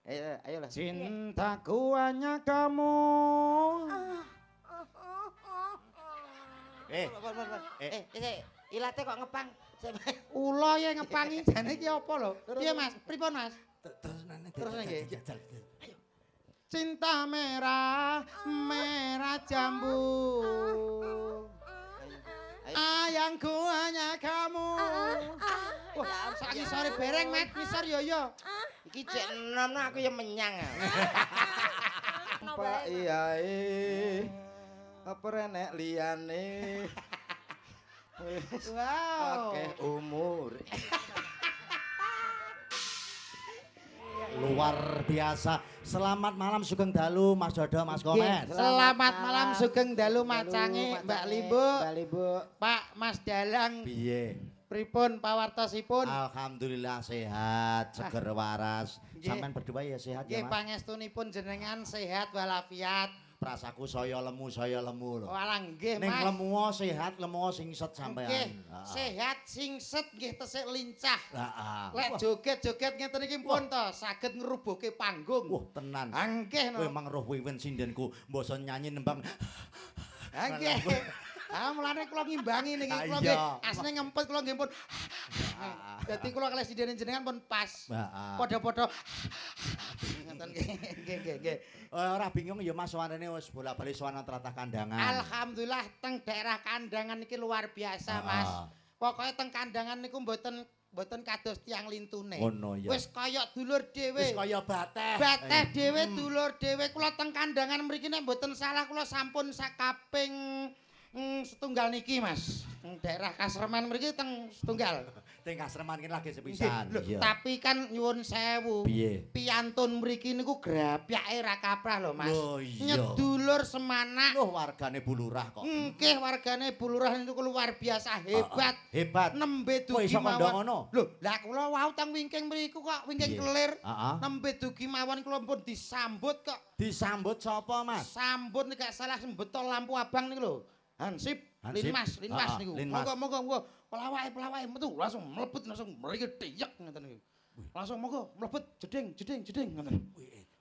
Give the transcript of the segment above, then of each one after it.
Ayo lah. Cintaku hanya kamu. Ilate kok ngepang. Ula ya ngepangi jane iki apa lho? Piye Mas? Pripun Mas? Terus nggih. Cinta merah, merah jambu. Sayangku hanya kamu. Wah, saiki sore bereng Mat, ngisor yo yo. Iki jek enom aku ya menyang. Pak iyae. Apa renek liyane? Wow. Akeh umur. Luar biasa. Selamat malam Sugeng Dalu Mas Dodo Mas Komen. Selamat malam Sugeng Dalu Macange Mbak Limbu. Mbak Limbu. Pak Mas Dalang. Piye? Pripun pawartosipun? Alhamdulillah sehat, seger waras. Sampeyan berdua ya sehat ya Nggih Mas. pangestunipun jenengan sehat walafiat. Prasaku saya lemu lho. Walah nggih Ning Mas. lemu sehat, lemu singset sampean. Nggih, sehat singset nggih tesih lincah. Heeh. Lek joget-joget ngeten iki pun to saged ngrubuhke panggung. Wah, tenan. Nggih no. Kowe mang roh wiwin sindenku, mbasa nyanyi nembang. Nggih. Ah mulane kula ngimbangi niki kula nggih asline ngempet kula nggih pun. Dadi kula kalih sidene jenengan pun pas. Padha-padha. Ngoten nggih. Ora bingung ya Mas sowanene wis bola-bali sowan tratah kandangan. Alhamdulillah teng daerah kandangan iki luar biasa Mas. Pokoke teng kandangan niku mboten kados tiyang lintune. Ngono ya. Wis kaya dulur dhewe. Wis kaya bateh. Bateh dhewe dulur dhewe kula teng kandangan mriki nek mboten salah kula sampun sakaping setunggal niki Mas. Teng daerah Kasreman mriki teng setunggal. Teng Kasreman kene lagi sepisan. Tapi kan nyuwun sewu. Piye? Piyantun mriki niku grapyake ra kaprah lho Mas. Oh iya. Nyedulur semanak. Loh wargane Bulurah kok. Nggih wargane Bulurah niku luar biasa hebat. Hebat. Nembe Kok dugi iso kandha ngono? Lho, lah kula wau teng wingking mriku kok wingking kelir. Nembe dugi mawon kula pun disambut kok. Disambut sapa Mas? Sambut nek gak salah sembetol lampu abang niku lho. Hansip, Linmas niku. Monggo, pelawake metu langsung mlebet langsung mriki tiyek ngoten niku. Langsung monggo mlebet jeding ngoten.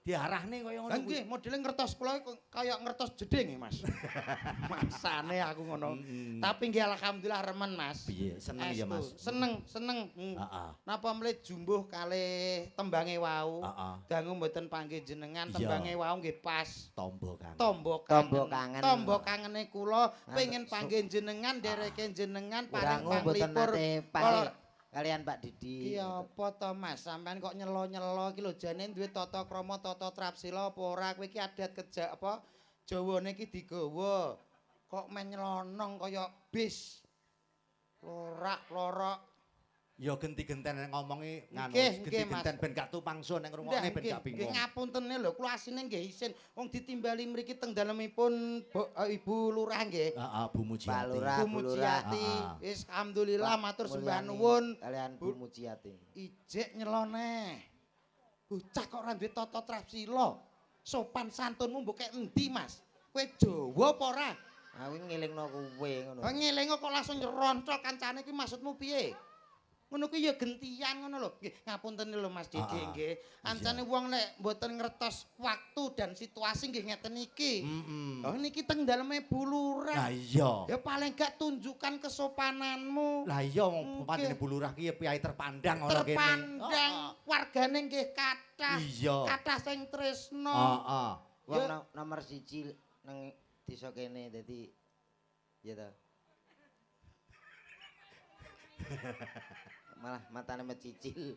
Diarahne kaya ngono. Nggih, modele ngertos kula kaya ngertos jeding Mas. Masane aku ngono. Tapi nggih alhamdulillah remen Mas. Piye, seneng ya Mas? Seneng. Napa mlih jumbuh kalih tembange wau. Dangu mboten panggih jenengan tembange wau nggih pas. Tombo kangen. Tombo kangene kula pengen panggih jenengan dereke jenengan paring panglipur. Kalian Pak Didi. Ki apa to Mas, sampean kok nyelo-nyelo iki lho jane duwe tata krama tata trapsila apa ora kowe iki adat kejak apa Jawane iki digawa. Kok men nyelonong kaya bis. Lorak-lorok. Ya genti-genten ngomongi Nggih, genti-genten ben gak tupangsun nek ngrungokne ben gak bingung. Nggih ngapuntene lho, kula asine nggih isin. Wong ditimbali mriki teng dalemipun Ibu Lurah nggih. Heeh, Bu Mujiati. Bu Mujiati. Wis alhamdulillah matur sembah nuwun kalian Bu Mujiati. Ijek nyelone. Bocah kok ora duwe tata trapsila. Sopan santunmu mbok kek endi, Mas? Kowe Jawa apa ora? Aku ngelingno kowe ngono. Ngelingo kok langsung nyerontol kancane iki maksudmu piye? Ngono kuwi ya gentian ngono lho. Nggih, ngapunten lho Mas Didi nggih. Ancane wong nek mboten ngertos waktu dan situasi nggih ngeten iki. Oh niki teng daleme Bulurah. Lah iya. Ya paling gak tunjukkan kesopananmu. Lah iya wong pancene Bulurah ki ya piyai terpandang ana kene. Terpandang wargane nggih kathah. Iya. Kathah sing tresno. Heeh. Wong nomor 1 nang desa kene dadi ya ta. Malah matane mecicil.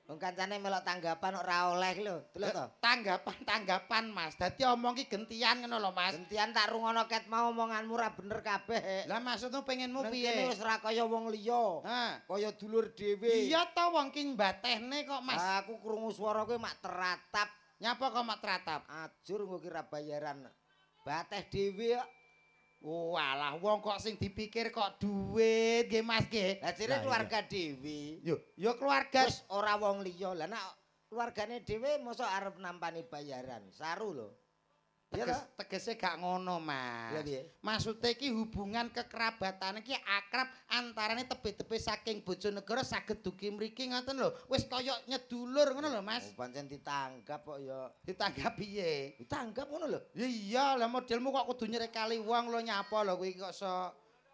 Wong kancane melok tanggapan ora oleh lho. Delok to. Tanggapan Mas. Dadi omong ki gentian ngono lho Mas. Gentian tak rungono ket mau omonganmu ora bener kabeh. Lah maksudmu pengenmu piye? Kene piye? wis ora kaya wong liya. Kaya dulur dhewe. Iya to wong ki mbatehne kok Mas. Aku krungu swara kowe mak teratap. Nyapa kok mak teratap? Ajur engko ki ra bayaran. Bateh dhewe kok. Walah wong kok sing dipikir kok duit nggih Mas nggih. Lah jere keluarga dhewe. Yo keluarga wis ora wong liya. Lah nek keluargane dhewe mosok arep nampani bayaran. Saru lho. tegese gak ngono, Lah Mas. piye? Maksude iki hubungan kekerabatan iki akrab antarane tebe-tebe saking Bojonegoro saged dugi mriki ngoten lho. Wis kaya nyedulur ngono lho, Mas. Oh, pancen ditanggap kok ya. Ditanggap piye? Ditanggap ngono lho. Ya iya, lah modelmu kok kudu nyerek kali wong lho nyapa lho kuwi kok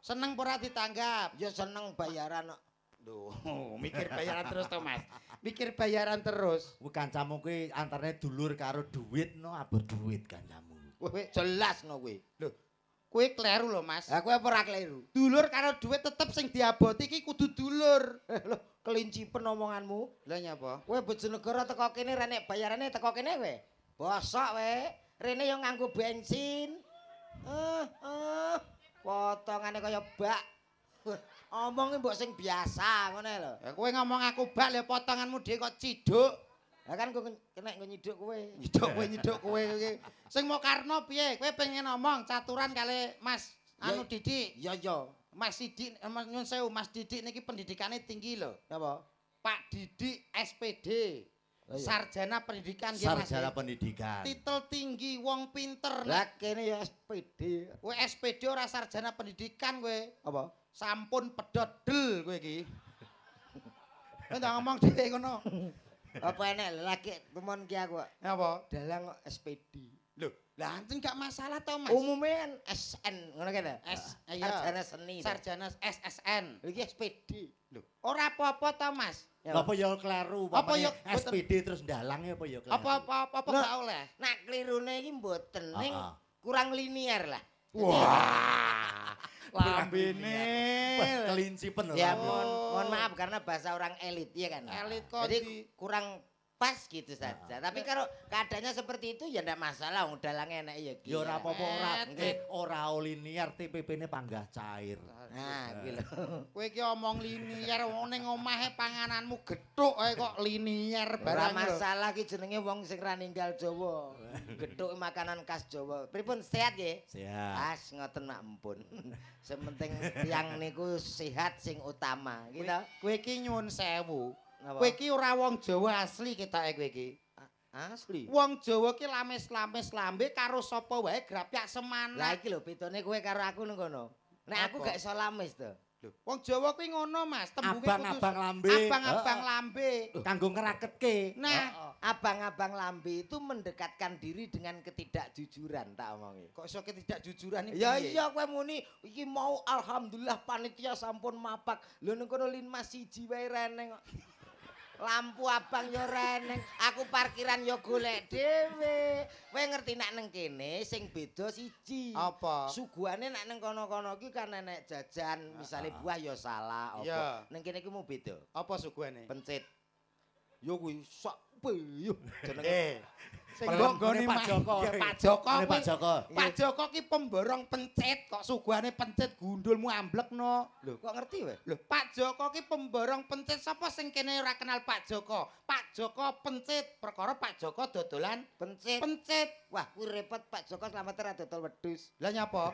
seneng ora ditanggap. Ya seneng bayaran kok. Duh, mikir bayaran terus to, Mas. Mikir bayaran terus. Kuwi kancamu kuwi antarane dulur karo duit no abot duit kancamu. Weh, Jelas no kuwi. lho. Kuwi kleru lho, Mas. Lah kowe apa ora kleru? Dulur karo duit tetep sing diaboti iki kudu dulur. Lho, kelincipen omonganmu. Lah nyapa? Kowe Bojonegoro teko kene rene bayarane teko kene kowe. Bosok kowe. Rene yo nganggo bensin. Potongane kaya bak. Omong mbok sing biasa ngene lho. Ya kowe ngomong aku bak lho potonganmu dhewe kok ciduk. Lah kan kowe kena nggo nyiduk kowe. Nyiduk kowe iki. Sing mau karno piye? Kowe pengen ngomong caturan kali Mas anu Didik. Ya ya. Mas Didik, nyun sewu Mas Didik niki pendidikannya tinggi lho. Napa? Pak Didik SPD. Oh, iya. Sarjana pendidikan nggih Mas. Sarjana pendidikan. Titel tinggi wong pinter. Lah kene ya SPD. Kowe SPD ora sarjana pendidikan kowe. Apa? Sampun pedhot del kowe iki. Kowe ndak ngomong dhewe ngono. Apa enek lagi temon ki aku. Apa? Dalang kok SPD. Lho, lah anten gak masalah to, Mas. Umume kan SN ngono kene. Iya. Sarjana seni. Sarjana SSN. Iki SPD. Lho, ora apa-apa to, Mas. Apa ya kleru Apa ya pamane SPD terus ndalange apa ya kleru. Apa Loh. gak oleh? Nak klirune iki mboten ning Heeh. kurang linier lah. Wah. Lambene. Wah, kelincipen lho. Ya Oh. mohon maaf karena bahasa orang elit ya kan. Elit kok Jadi kurang pas gitu saja. Tapi kalau keadaannya seperti itu ya ndak masalah wong dalange enak ya. Ya ora apa-apa ora. Nggih. Ora linear TPP-ne panggah cair. Nah, kuwi lho. Kowe iki omong linier wong ning omahe pangananmu gethuk ae kok linier Ora barang lho. masalah ki jenenge wong sing ra ninggal Jawa. Gethuk makanan khas Jawa. Pripun sehat nggih? Siap. As ngoten mak empun. Sementing tiyang niku sehat sing utama, gitu. Kowe iki nyuwun sewu. Napa? Kowe iki ora wong Jawa asli ketoke kowe iki. Asli. Wong Jawa ki lames-lames lambe karo sapa wae grapyak Lah semana. iki lho bedone kowe karo aku ning kono. Nek aku Apa? gak iso lamis to. Lho, wong Jawa kuwi ngono, Mas. Tembunge Abang-abang lambe. Abang-abang lambe. Kanggo ngeraketke. Nah, Abang-abang lambe itu mendekatkan diri dengan ketidakjujuran tak omongi. kok iso ketidakjujuran iki? Ya piye? iya kowe muni iki mau alhamdulillah panitia sampun mapak. Lho ning kono lin mas siji wae reneng kok. Lampu abang yo reneng, aku parkiran yo golek dhewe. Kowe ngerti nek nang kene sing beda siji. Apa? Suguhane nek nang kono-kono ki kan enek jajan, misale buah ya salah Iya. apa. Ning kene ki mau beda. Apa suguhane? Pencit. Yo kuwi sak yo jenenge. Sing Pelem nggone Pak Joko. Ya, Pak Joko. Ini Pak kuwi- Joko. Pak Joko ki pemborong pencit kok suguhane pencit gundulmu amblekno. Lho, kok ngerti wae? Lho, Pak Joko ki pemborong pencit sapa sing kene ora kenal Pak Joko? Pak Joko pencit, perkara Pak Joko dodolan Pencit. pencit. Wah, kuwi repot Pak Joko slamet ra dodol wedhus. Lah nyapa?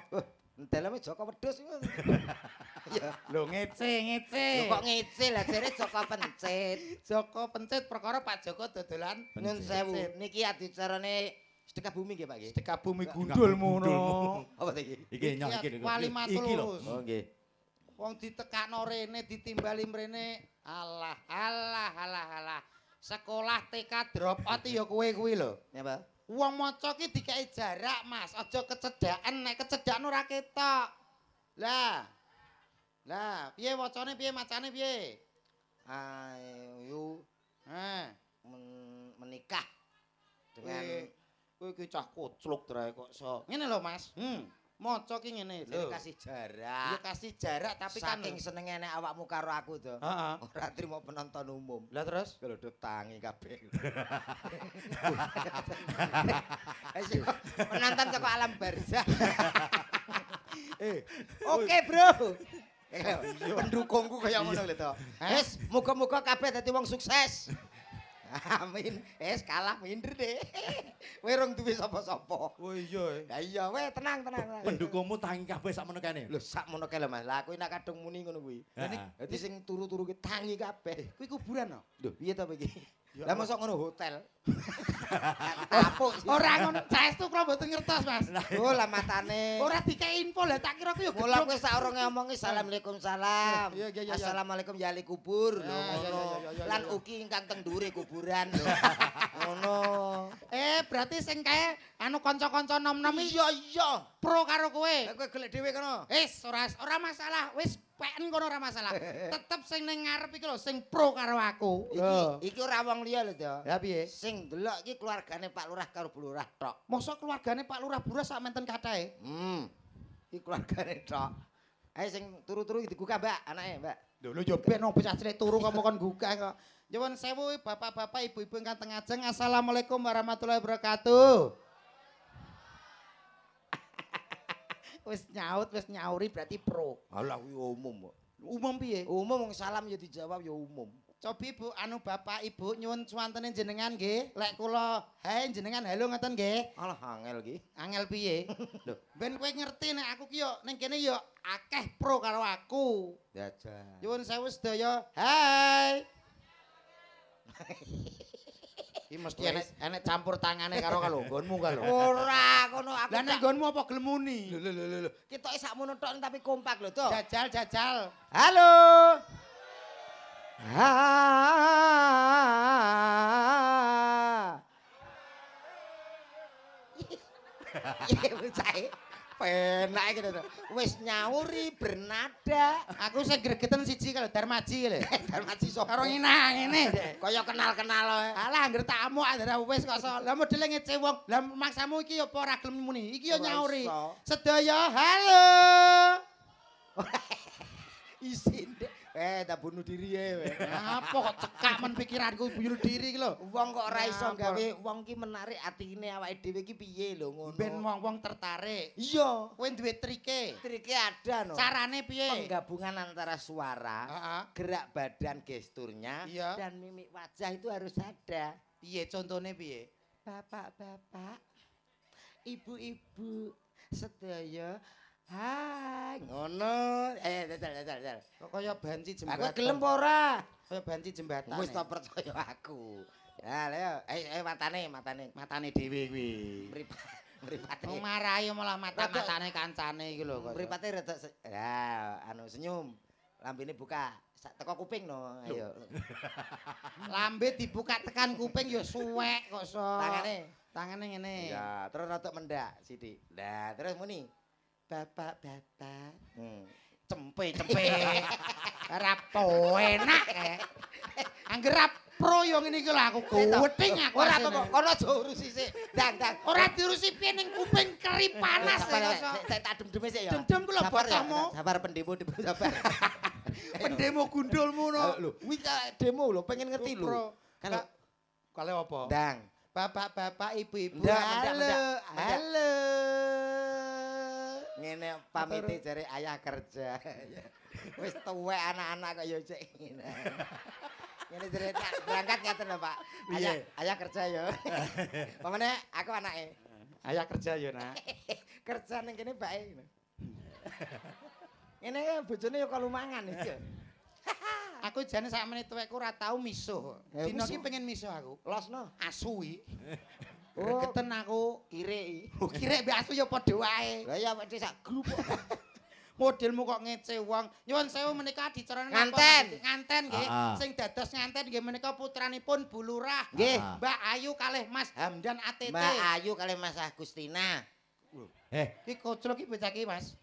Dalamnya Joko wedhus iku. Ya. Lho ngece. Lho kok ngecil lah jare Joko pencit. Joko pencit perkara Pak Joko dodolan Nun sewu. Niki adicarane sedekah bumi nggih Pak nggih. sedekah bumi gundulmu no. Apa ta iki? Iki nyok iki. Wali matur Iki lho. lurus. Oh nggih. Wong ditekakno rene ditimbali mrene. Alah. Sekolah TK drop out ya kowe kuwi lho. Napa? Wong maca ki dikei jarak, Mas. Aja kecedhaken, nek kecedhaken ora ketok. Lah. Piye wacane piye macane piye? Ayo menikah dengan Kowe iki cah kocluk trae kok iso. Ngene lho, Mas. Maca ki ngene jadi lho. kasih Ya jarak. kasih jarak tapi kan Saking senenge nek awakmu karo aku to. heeh. Ora trimo penonton umum. Lah terus Gelodok tangi kabeh. Penonton saka alam barzah. Oke, Bro. Pendukungku kaya ngono lho to. Wis, muga-muga kabeh dadi wong sukses. Amin. Kalah minder deh. Kowe rong duwe sapa-sapa. Oh iya. Ya iya, weh tenang. Pendukungmu tangi kabeh sakmono kene. Lho sakmono kae lho Mas. Lah aku nek kadung muni ngono kuwi. Heeh. Dadi sing turu-turu ki tangi kabeh. Kuwi kuburan no? Lho, piye to iki? Lah mosok ngono hotel. Kapuk sih. Ora ngono, saestu kula mboten ngertos, Mas. Oh lah matane. Ora dikei info lah, tak kira ku ya Mula gedhog. kowe sak urunge ngomongi assalamualaikum salam. Iya, iya, iya. Assalamualaikum ya ahli kubur lho Ah, iya, ngono. iya, iya, Lan iya. ugi ingkang teng ndure kuburan lho. Ngono. Berarti sing kae anu kanca-kanca nom-nom iki Iya. pro karo kowe. Lah kowe golek dhewe kono. Ora masalah, wis peken kono ora masalah. Tetep sing ning ngarep iki lho sing pro karo aku. Iki ora wong liya lho, To. Ya piye? Sing delok iki keluargane Pak Lurah karo Bu Lurah tok. Mosok keluargane Pak Lurah Burah sak menten kathahe. Iki keluargane tok. Ayo sing turu-turu iki digugah, Mbak, anake, Mbak. Lho yo ben opo bocah cilik turu kok kon gugah kok. Nyuwun sewu bapak-bapak, ibu-ibu ingkang teng ajeng. Assalamualaikum warahmatullahi wabarakatuh. Wis nyauri berarti pro. Alah kuwi umum kok. Umum piye? Umum wong salam ya dijawab ya umum. Cobi Bu, anu Bapak Ibu nyuwun suwantene jenengan nggih. Lek kula hae jenengan halo ngoten nggih. Alah angel iki. Angel piye? Lho, ben kowe ngerti nek aku ki yo ning kene yo akeh pro karo aku. Jajan. Nyuwun sewu sedaya. Hai. Iki mesti enek campur tangane karo nggonmu ka lho. Ora kono aku. Lah nek nggonmu apa gelem muni? Lho. Ketoke sakmono tok tapi kompak lho, To. Jajal. Halo. Iya bocah. Penak iki to. Wis nyauri bernada. Aku sing gregeten siji kalau Darmaji lho. Darmaji sapa? Karo ngene ngene. Kaya kenal-kenal wae. Alah anggere tamu andara wis kok so. Lah modele ngece wong. Lah maksamu iki apa ora gelem muni? Iki yo Ora nyauri. iso. Sedaya halo. Isin dek. Tak bunuh diri ya. Apa kok cekak men pikiranku bunuh diri iki lho. Wong kok ora iso Apa? gawe wong ki menarik atine awake dhewe ki piye lho ngono. Ben wong-wong tertarik. Iya. Kowe duwe trike. Trike ada no. Carane piye? Penggabungan antara suara, Heeh. gerak badan gesturnya, Iya. dan mimik wajah itu harus ada. Piye contone piye? Bapak-bapak, ibu-ibu, sedaya. Hai, ngono. Dal. Kok kaya banci jembatan. Aku gelem apa ora? Kaya banci jembatan. Wis tak percaya aku. Ya, ayo matane dhewe kuwi. mripate. Marahi malah mata-matane kancane iki lho kok. Mripate rada anu senyum. Lambene buka. Teko kuping no. Ayo. Lambe dibuka tekan kuping ya suwek kok so. Tangane ngene. Ya, terus rada mendak sithik. Lah, terus muni. Bapak-bapak. Cempe. Ora enak Angger pro yo ngene iki lho aku kuweting aku. Ora apa-apa, kono aja urusi sik. Dang. Ora diurusi piye ning kuping keri panas Saya tak dem-deme sik ya. Dem-dem ku lho Sabar ya, bocahmu. Sabar pendemo sabar. Pendemo gundulmu no. Lho, kuwi demo lho, pengen ngerti lho. Kalau apa? Dang. Bapak-bapak, ibu-ibu. Mendak. Halo. Ngene pamite jare ayah kerja. Wis tuwek anak-anak kok ya cek ngene. Ngene jare tak berangkat ngaten lho, Pak. Ayah kerja ya. Pamane aku anake. Ayah kerja ya, Nak. Kerja ning kene bae. Ngene bojone ya kalumangan iki. Aku jane sak menit tuwekku ora tau misuh. Dino iki pengen misuh aku. Losno. Asu iki. Oh, Gregeten aku. kirek. Kira mbek asu ya padha wae. Lah ya wedhi sak grup. Modelmu kok ngece wong. Nyuwun sewu menika dicarane Nganten. Nganten nggih. Ah. Sing dados nganten nggih menika putranipun Bu Lurah. Nggih. Mbak Ayu kalih Mas Hamdan ATT. Mbak Ayu kali Mas Agustina. Iki kocok iki bocah iki, Mas.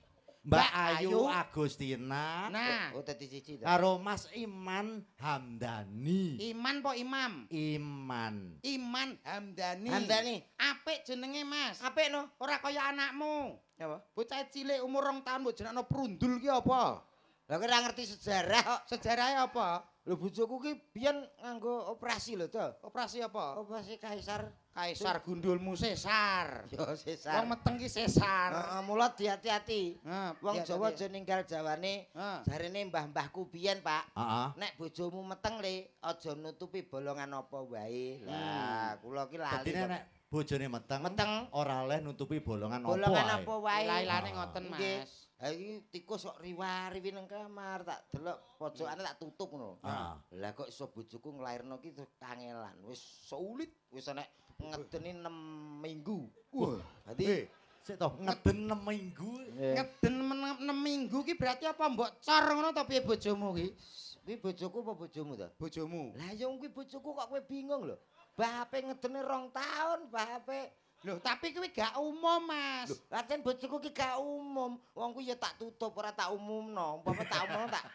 Mbak Ayu Agustina Nah, Oh tadi siji. karo Mas Iman Hamdani. Iman po Imam. Iman. Iman Hamdani. Hamdani. Apik jenenge, Mas. Apik no? Ora kaya anakmu. Apa? Bocah cilik umur 2 tahun mbok jenengno Prundul ki apa? Lah kowe ora ngerti sejarah kok. Sejarahe apa? Lho bojoku ki biyen nganggo operasi lho, To. Operasi apa? Operasi kaisar. Kaisar gundulmu sesar. Yo sesar. Wong meteng ki sesar. Heeh, mula hati-hati. Nah, Wong iya, Jawa iya. aja ninggal Jawane. Heeh. Jarene mbah-mbahku biyen, Pak. Heeh. Nek bojomu meteng le, aja nutupi bolongan apa wae. Lah, kula ki lali. Dadine kok. nek bojone meteng. Meteng. Ora oleh nutupi bolongan Bolongan apa wae. Lailane ngoten, Nggih. Mas. Ha iki tikus kok riwari nang kamar tak delok pojokane tak tutup ngono. Ah. Lah kok iso bojoku nglairno ki terus kangelan. Wis sulit, wis nek ngedeni 6 minggu. Wah, dadi Sik to, ngeden 6 minggu. Ngeden 6 minggu ki berarti apa mbok cor ngono to piye bojomu ki? kuwi bojoku apa bojomu to? Bojomu. Lah ya kuwi bojoku kok kowe bingung lho. Bape ngedene 2 tahun, bape. Loh, tapi kuwi gak umum, Mas. Lho, latihan bojoku ki gak umum. Wong kuwi ya tak tutup ora tak umumno. Umpama tak umumno tak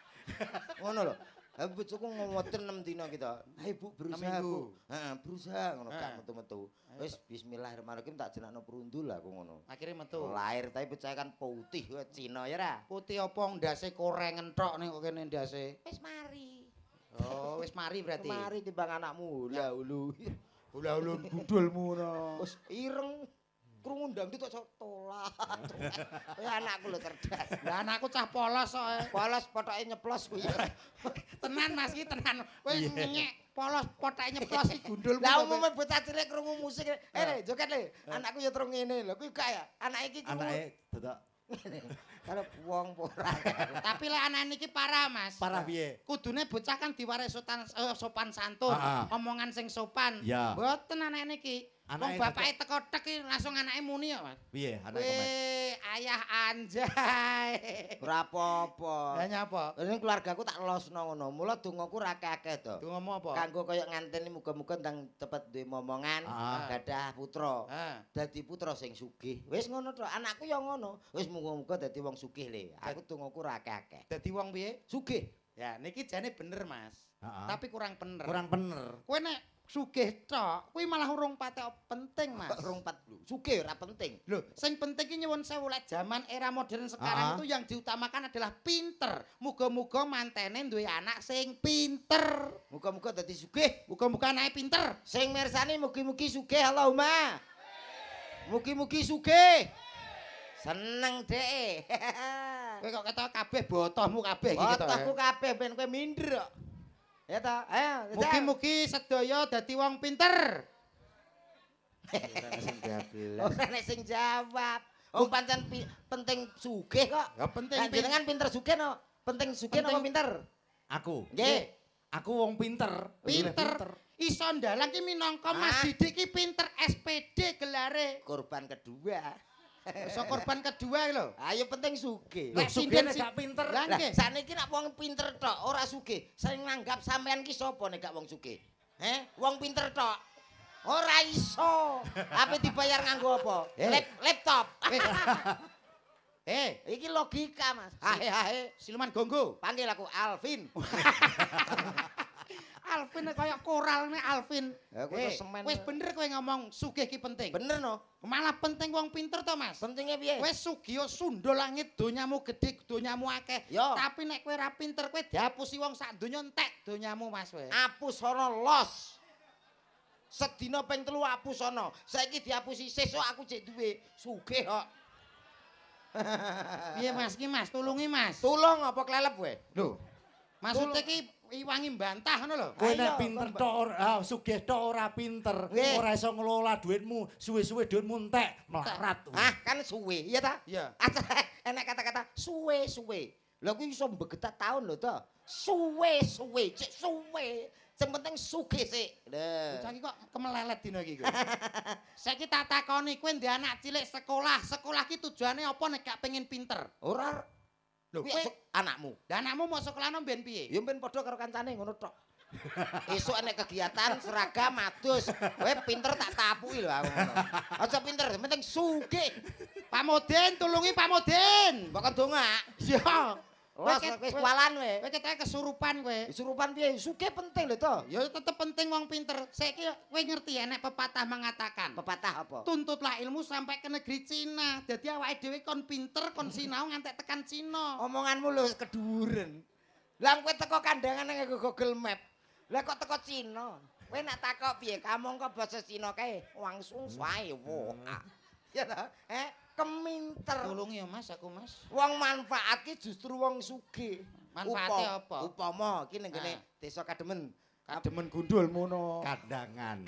ngono lho. Ha bojoku ngomoten 6 dina kita. Ayo Bu berusaha minggu. Bu. Heeh, berusaha ngono Heeh. gak metu-metu. Wis bismillahirrahmanirrahim tak jenakno perundul aku ngono. Akhire metu. Lahir tapi percaya kan putih kowe Cina ya ra. Putih apa ndase korengen tok ning kok kene ndase. Wis mari. Oh, wis mari berarti. Mari timbang anakmu. Lah ulu. Ula-ulun gundulmu no. Wis ireng krungu ndang itu kok tolak. Ya anakku lho cerdas. Lah anakku cah polos kok. Polos potoke nyeplos kuwi. Tenan Mas iki tenan. Kowe nyek polos potoke nyeplos iki gundulmu. Lah umume bocah cilik krungu musik. Le joget le. Anakku ya terus ngene lho. Kuwi gak ya. Anake iki krungu. Anake dadak Karo wong ora. Tapi lek anak niki parah, Mas. parah piye? Kudune bocah kan diwaris sopan santun, Ah, ah. omongan sing sopan. Ya. Mboten anak niki. Wong Anake bapake teko tek iki langsung anake muni ya, Mas. Piye anake komet? Weh, ayah anjay. Ora apa-apa. Lah nyapa? Ini keluargaku tak losno ngono. Mula dongaku ra akeh to. Tunggu ngomong apa? Kanggo kaya nganteni muga-muga ndang cepet duwe momongan, Ah. gadah putra. Ah. Dadi putra sing sugih. Wis ngono tok. Anakku ya ngono. Wis muga-muga dadi wong sugih le. Aku dongaku ra akeh-akeh. Dadi wong piye? Sugih. Ya, niki jane bener, Mas. Heeh. Tapi kurang bener. Kurang bener. Kowe nek sugih tok, kuwi malah urung patek penting, Mas. Rong pat lho. Sugih ora penting. Loh, sing penting ki nyuwun sewu lek zaman era modern sekarang itu yang diutamakan adalah pinter. Muga-muga mantene duwe anak sing pinter. Muga-muga dadi sugih. Muga-muga anake pinter. Sing mirsani mugi-mugi sugih Allahumma. Mugi-mugi sugih. Seneng dek. Kowe kok ketok kabeh botohmu kabeh iki ketok. Botohku kabeh ben kowe minder kok. Ya ta? Ayo. Mugi-mugi sedaya dadi wong pinter. Ora nek sing jawab. Oh pancen penting sugih kok. Ya penting Lah jenengan pinter sugih no. Penting sugih napa pinter? Aku. Nggih. Aku wong pinter. Pinter. Iso ndalang ki minangka Mas Ah. Didik ki pinter SPD gelare. Korban kedua. Iso korban kedua iki lho. Ayo penting sugih. Lek Lek sugih sinden nek gak pinter. Lah Lah nggih. sakniki nek wong pinter tok ora sugih. Sing nanggap sampean ki sapa nek gak wong sugih? Wong pinter tok. Ora iso. Apa dibayar nganggo apa? Laptop. Iki logika, Mas. Hahe. Siluman Gonggo. Panggil aku Alvin. Alvin kaya koralne Alvin. Ya, kowe terus semen. Wis bener kowe ngomong sugih ki penting. Bener no? Malah penting wong pinter to, Mas. Pentingnya piye? Wis sugih sundul langit donyamu gedhe donyamu akeh. Yo. Tapi nek kowe ora pinter kowe dihapusi wong sak donya entek donyamu, Mas kowe. Apus ana los. Sedina ping 3 apus ana. Saiki diapusi sesuk aku jek duwe. Sugih kok. Piye Mas ki, Mas? Tulungi, Mas. Tulung apa klelep kowe? Lho. Maksudnya ki iwangi bantah ngono lho. Kowe Ayo, nek pinter tok ora sugih tok ora pinter. Nggih. Ora iso ngelola duitmu, suwe-suwe duitmu entek, melarat. Ah, kan suwe, iya ta? Iya. Enek kata-kata suwe-suwe. Lha kuwi iso mbegetak taun lho to. Suwe-suwe, cek suwe. Sing penting sugih sik. Bocah iki kok kemelelet dina iki kowe. Saiki tak takoni kowe ndek anak cilik sekolah. Sekolah ki tujuane apa nek gak pengen pinter? Ora. Lho, Kuwi kowe esuk anakmu. lah anakmu mau sekolahno mben piye? Ya ben padha karo kancane ngono tok. Esuk enek kegiatan seragam adus. Kowe pinter tak tapuki lho aku ngono. Aja pinter, yang penting sugih. Pak Modin, tulungi Pak Modin. Mbok dongak. Ya. Wes wis kualan kowe. Kowe ketake kesurupan kowe. Disurupan piye? Sugih penting lho to. Ya tetep penting wong pinter. Saiki kowe ngerti enek pepatah mengatakan, Pepatah apa? tuntutlah ilmu sampai ke negeri Cina. Dadi awake dhewe kon pinter, kon sinau ngantek tekan Cina. Omonganmu lho wis keduren. Lah kowe teko kandangan nang Google Map. Lah kok teko Cina? Kowe nak takok piye? Kamong kok basa Cina kae langsung wae wo. Ya ta? Keminter. Tulungi ya Mas, aku Mas. Wong manfaat ki justru wong sugih. Manfaate apa? Upama iki ning Ah. kene Desa Kademen. Kademen gundulmu no. Kandangan.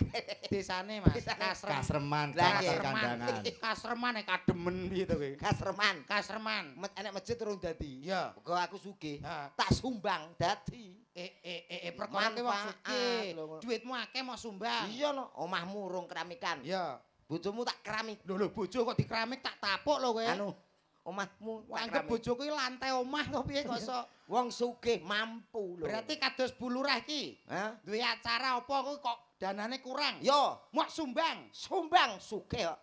Desane Mas, Kasreman, Lah, kecamatan nggih. Kandangan. Kasreman kademen piye to kowe? Kasreman. Kasreman. Enek masjid urung dadi. Iya. Muga aku sugih. Ha. Tak sumbang dadi. Perkara kowe wong Manfaat sugih. lho, ngono. Duitmu akeh mau sumbang. Iya no, omahmu urung keramikan. Iya. Bojomu tak keramik. Lho bojo kok dikeramik tak tapuk lho kowe. Anu, omahmu tak Anggap keramik. bojoku iki lantai omah to piye kok iso. Wong sugih mampu lho. Berarti kados bulurah iki. Hah? Duwe acara apa kok danane kurang? Yo, Mau sumbang. sumbang sugih kok.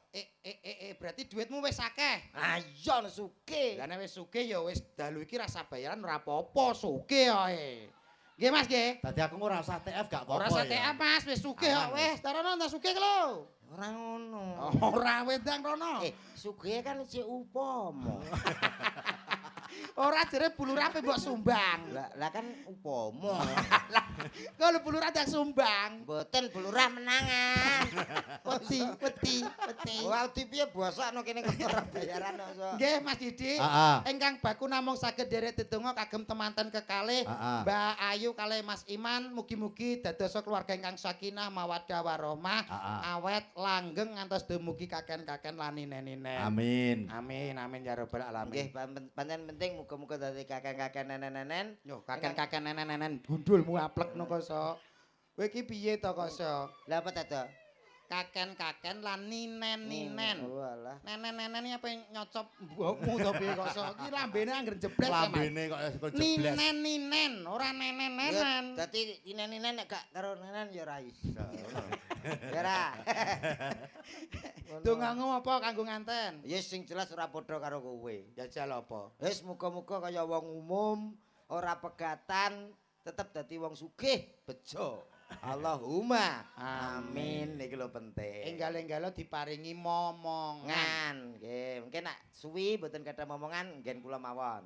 Berarti duitmu wis akeh. Ah iya no, sugih. Lah nek wis sugih ya wis dalu iki rasa bayaran ora apa-apa, sugih ae. Nggih Mas nggih. Tadi aku ora usah TF gak apa-apa Ora ya. usah TF Mas, wis sugih kok Aman, wis. Tarono ndak sugih ki lho. Ora ngono. Ora wedang rono. Sugih kan isih upama. Ora jere bulurah pe mbok sumbang. Lah kan upama. Kalau bulurah dak sumbang. Mboten bulurah menangan. Wedi. Wah, piye bosokno kene keter bayaran kok. Nggih Mas Didi. Heeh. Ingkang baku namung saged derek dedonga kagem temanten kekalih Heeh. Mbak Ayu kalih Mas Iman mugi-mugi dadosa keluarga ingkang sakinah mawaddah warahmah Heeh. awet langgeng ngantos dumugi kaken-kaken lan ninen-ninen. Amin. Amin ya rabbal Nggih, alamin. pancen penting muga-muga dadi kakek-kakek nenen-nenen. Yo kaken-kaken nenen-nenen gundulmu aplek no koso. Kowe iki piye to koso? Lah apa to? Kaken-kaken lan ninen-ninen. Walah. Nenen-nenen iki apa nyocop mbokmu to piye koso? Iki lambene angger jebles ya, Mas. Lambene kok jebles. Ninen-ninen, ora nenen-nenen. Dadi nenen-nenen nek gak karo nenen ya ora iso. Ya ora. Dongamu apa kanggo nganten? Ya sing jelas ora padha karo kowe. Jajal apa? Wis muga-muga kaya wong umum, ora pegatan, tetep dadi wong sugih, bejo. Allahumma amin niki lho penting. Enggal-enggalo diparingi momongan. Ngan, nggih. Mungkin nak suwi mboten kada momongan nggen kula mawon.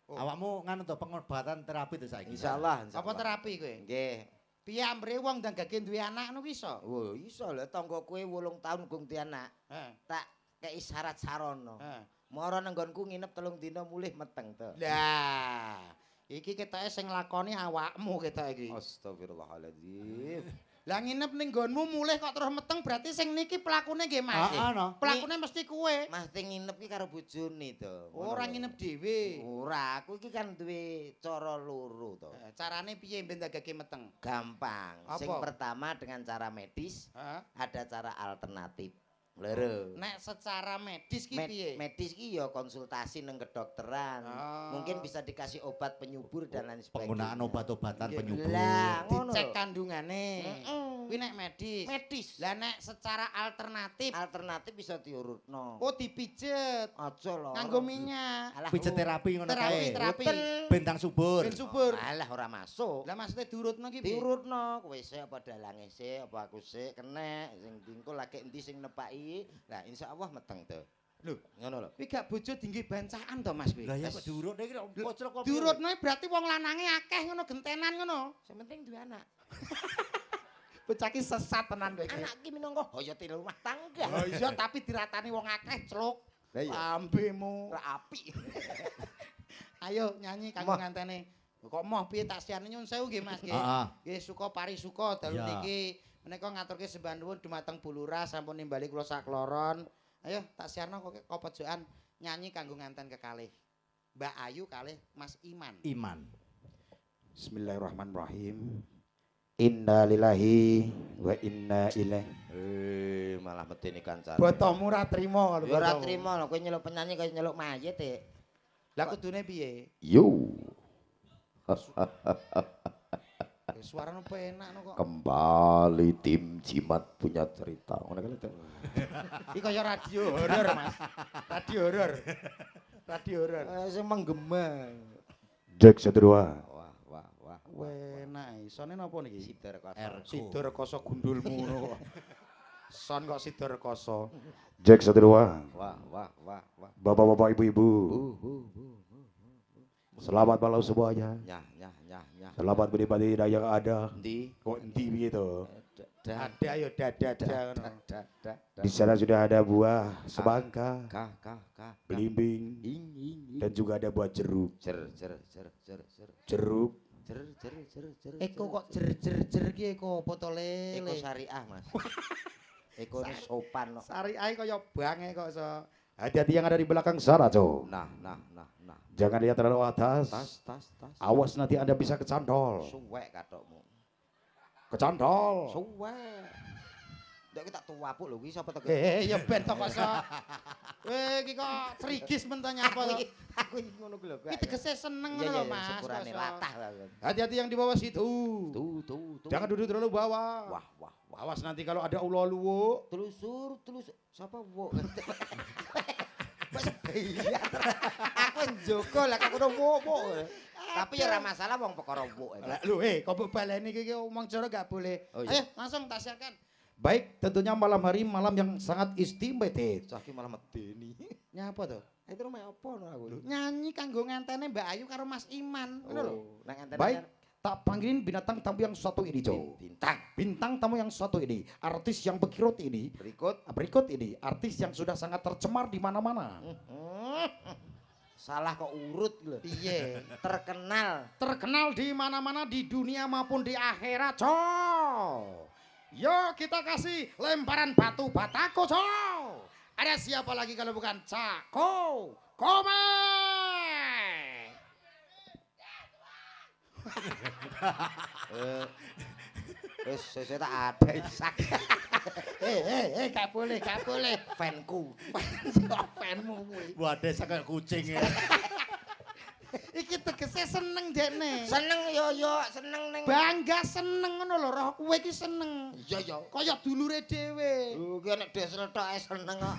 Awakmu nganu to pengobatan terapi to saiki. Insyaallah. Apa terapi kowe? Nggih. Piye ambre wong ndang gage duwe anak ngono iso? Oh, iso lho tangga kowe 8 taun gung di anak. Heeh. Tak kei syarat sarana. Heeh. Mara nang nggonku nginep 3 dina mulih meteng to. Lah, iki ketoke sing lakoni awakmu ketok iki. Astagfirullahaladzim. Lah nginep ning nggonmu mulih kok terus meteng berarti sing niki pelakune nggih Mas. Heeh no. Pelakune mesti kowe. Mas teng nginep ki karo bojone to. Ora nginep dhewe. Ora, aku iki kan duwe cara loro to. Carane piye ben dagake meteng? Gampang. Apa? Sing pertama dengan cara medis, Heeh. ada cara alternatif. Loro. Nek secara medis ki piye? Medis ki ya konsultasi nang kedokteran. Oh. Mungkin bisa dikasih obat penyubur dan lain sebagainya. Penggunaan obat-obatan Nggih. penyubur. Lah, ngono. Dicek kandungane. Heeh. Kuwi nek medis. Medis. Lah nek secara alternatif, Alternatif bisa diurutno. oh dipijet Aja lho. nganggo minyak. Alah, Pijet terapi ngono kae. Terapi. Bentang subur. Ben subur. Alah ora masuk. Lah maksudnya diurutno ki piye? Diurutno, kowe sik apa dalange sik, apa aku sik kenek, sing dingkul lagi endi sing nepaki. Lah insyaallah meteng to. Lho, Ngono lho. kuwi gak bojo dinggi bancaan to Mas kuwi. Lah ya kok diurut iki pocrok kok. Diurutno berarti wong lanange akeh ngono gentenan ngono. Sing penting duwe anak. Bocah ki sesat tenan kowe. Anak ki minangka hayate rumah tangga. Oh iya tapi diratani wong akeh celuk. Lah iya. Ambemu. Ora apik. Ayo nyanyi kanggo Moh. ngantene. Kok moh piye tak siane nyun sewu nggih Mas nggih. Heeh. Nggih suka parisuka dalu Ya. niki menika ngaturke sembah nuwun dumateng bulurah sampun nimbali kula sakloron. Ayo tak siarno kok pojokan nyanyi kanggo nganten kekalih. Mbak Ayu kalih Mas Iman. Iman. Bismillahirrahmanirrahim. Inna lillahi wa inna ilaihi. Malah medeni kancane. Botomu ra trima kalau Ya ora botomu. trima lho, kowe nyeluk penyanyi kaya nyeluk mayit e. Lah kudune piye? Yo. Suarane penak no kok. Kembali tim Jimat punya cerita. Ngono kan itu. Iki kaya radio horor, Mas. Radio horor. Radio horor. Sing menggema. Jack Sedrua. Wah. Enak. Isone napa niki? Sidar kok. Sidor rekoso gundulmu ngono kok. Son kok sidor rekoso. Jack Sedrua. Wah. Bapak-bapak, ibu-ibu. Selamat malam semuanya. Nyah. Selamat menikmati yang ada. Endi? Kok endi begitu? Ada yo dada ngono. Di sana sudah ada buah semangka, Kah. belimbing, Ing. dan juga ada buah jeruk. Jer. Jeruk Jer. Eko kok jer ki Eko botole. Eko syariah, Mas. Eko ini sopan kok. Syariah kaya bange kok so. Hati-hati yang ada di belakang sana, Jo. Nah. Jangan lihat terlalu atas. Tas. Awas nanti Anda bisa kecantol. Suwek katokmu. Kecantol. Suwek. Ndek kita tua puk lho kuwi sapa to? Ya ben to kok so. Iki kok frigis mentanya apa to? Aku iki ngono ku lho. Iki tegese seneng ngono lho Mas. Syukurane latah. Hati-hati yang di bawah situ. Tuh. Jangan duduk terlalu bawah. Wah. Awas nanti kalau ada ulo luwo. Telusur. Sapa wo? Iya. Aku njogo lah aku wo. Tapi ya ora masalah wong perkara wo. Lho kok mbok baleni iki omong cara gak boleh. Oh, iya. Ayo langsung tak siapkan. Baik, tentunya malam hari malam yang sangat istimewa. Saiki malah medeni. Nyapa to? Itu rumah apa no aku? Nyanyi kanggo ngentene Mbak Ayu karo Mas Iman. Ngono lho. Nang enten. Baik, tak panggilin binatang tamu yang satu ini, Jo. Bintang tamu yang satu ini, artis yang berkirut ini. Berikut ini, artis yang sudah sangat tercemar di mana-mana. Salah kok urut lho. Piye? Terkenal di mana-mana di dunia maupun di akhirat, Co. Yo kita kasih lemparan batu batako, Co. Ada siapa lagi kalau bukan Cako Komeng? Saya tak ada isak. Gak boleh. Fanku. Fanmu kuwi. Waduh kayak kucing ya. Iki tegese seneng dekne. Seneng yo seneng ning. Bangga seneng ngono lho, roh kowe iki seneng. Iya. Kaya dulure dhewe. Ki nek desel tok seneng kok.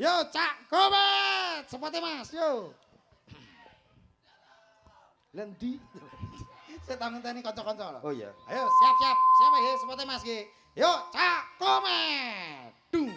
Yo Cak Komet, sepote Mas, yo. Lendi. Saya tak ngenteni kanca-kanca lho. Oh iya. Ayo siap. Siapa ya sepote Mas ki? Yo Cak Komet. Dung.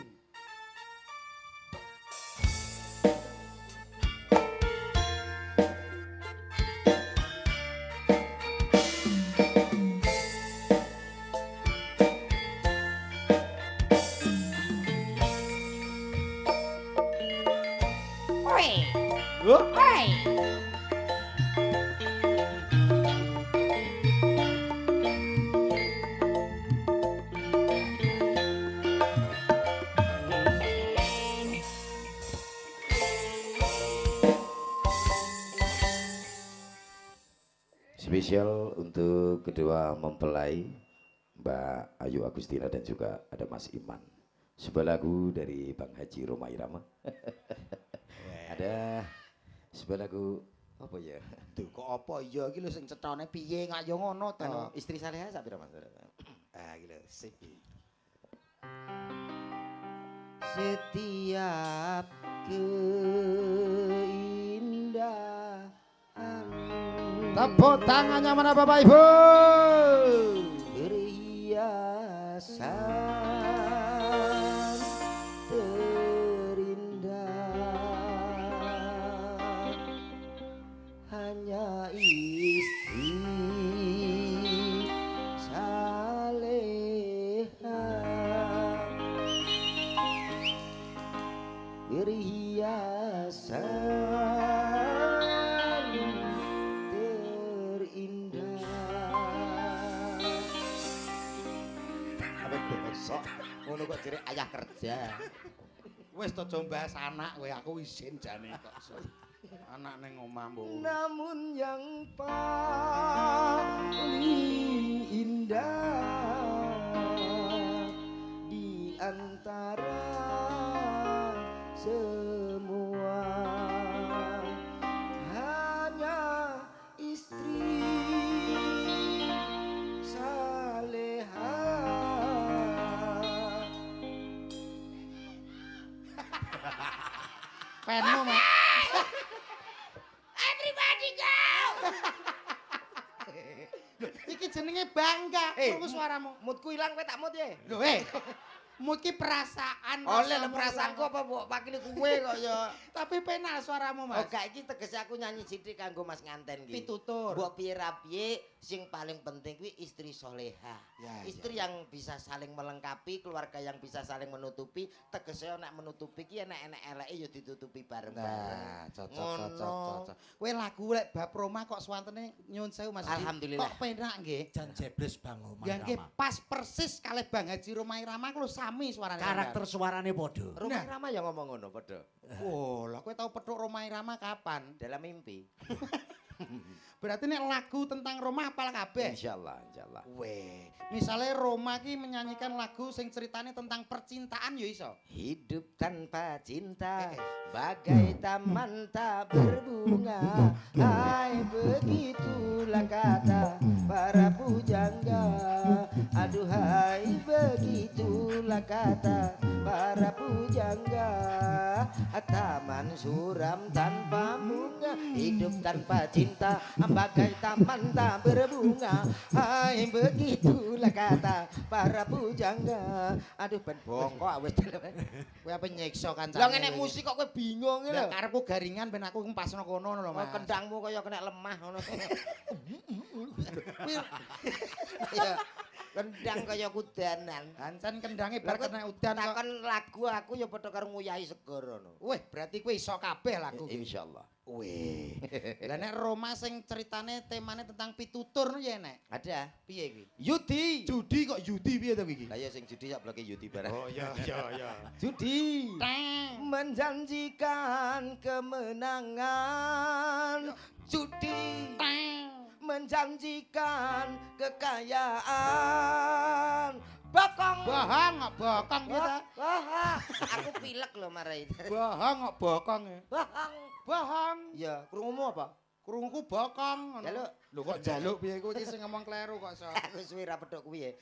Spesial untuk kedua mempelai Mbak Ayu Agustina dan juga ada Mas Iman. Sebuah lagu dari Bang Haji Roma Irama. Ada sebuah lagu apa ya? Duh kok apa ya iki lho sing cethone piye kaya ngono to. Anu, istri Saleha sak pira Mas? Iki lho sik. Setiap keindahan. Tepuk tangannya mana Bapak Ibu? Perhiasan terindah hanya istri saleha. Perhiasan besok ngono kok jere ayah kerja. Wis to bahas anak kowe aku isin jane kok. Anak ning omah mbok. Namun yang paling indah di antara semua hanya istri saleha. Penmu Mas. Everybody go. Iki jenenge bangga krungu suaramu. Moodku ilang kowe tak mood ya. Lho mood ki perasaan. Oleh perasaanku apa mbok pakili kowe kok ya. Tapi penak suaramu Mas. Oh gak iki tegese aku nyanyi sithik kanggo Mas nganten iki. Pitutur. Mbok piye-piye sing paling penting kuwi istri soleha. Ya, Istri yang bisa saling melengkapi, keluarga yang bisa saling menutupi, tegese nek menutupi ki enek-enek eleke ya ditutupi bareng-bareng. Nah, cocok. Kowe lagu lek bab Roma kok swantene nyuwun sewu Mas. Alhamdulillah. Kok penak nggih. Jan jebles Bang Omah. Ya nggih pas persis kalih Bang Haji Roma Irama ku sami suarane. Karakter suarane padha. Rumah Rama ya ngomong ngono padha. Oh, lah kowe tau petuk Roma Irama kapan? Dalam mimpi. Berarti nek lagu tentang Roma apal kabeh. Insyaallah. Weh, misalnya Roma ki menyanyikan lagu sing ceritane tentang percintaan ya iso. Hidup tanpa cinta bagai taman tak berbunga. Hai begitulah kata para pujangga. Aduhai begitulah kata para pujangga. Taman suram tanpa bunga, hidup tanpa cinta bagai taman tak berbunga. Hai begitulah kata para pujangga. Aduh ben bongkok wis. Kowe apa nyiksa kancane? Lah ngene musik kok kowe bingung Lah lho. karepku garingan ben aku ngempasno kono lho Mas. Kendangmu kaya kena lemah ngono. Ya, Kendang kaya kudanan. ancen kendange bar Lah, kena udan kok. Takon lagu aku ya padha karo nguyahi segara ngono. Weh, berarti kowe iso kabeh lagu ki. Insyaallah. Weh. Lah nek Roma sing ceritane temane tentang pitutur ya nek. Ada. Piye kuwi? Yudi. Judi kok Yudi piye to iki? Lah ya sing judi sak bloke Yudi barang. Oh iya. Judi. Menjanjikan kemenangan. Judi. Menjanjikan kekayaan. Bokong. Bohong kok bokong kita. Wah, aku pilek lho marai. Bohong kok bokong ya. Bohong. Bohong. Ya, krungumu apa? Krungku bokong. Jaluk. Lho kok jaluk piye kowe iki sing ngomong kleru kok so. Aku suwi ra pedhok kuwi ya.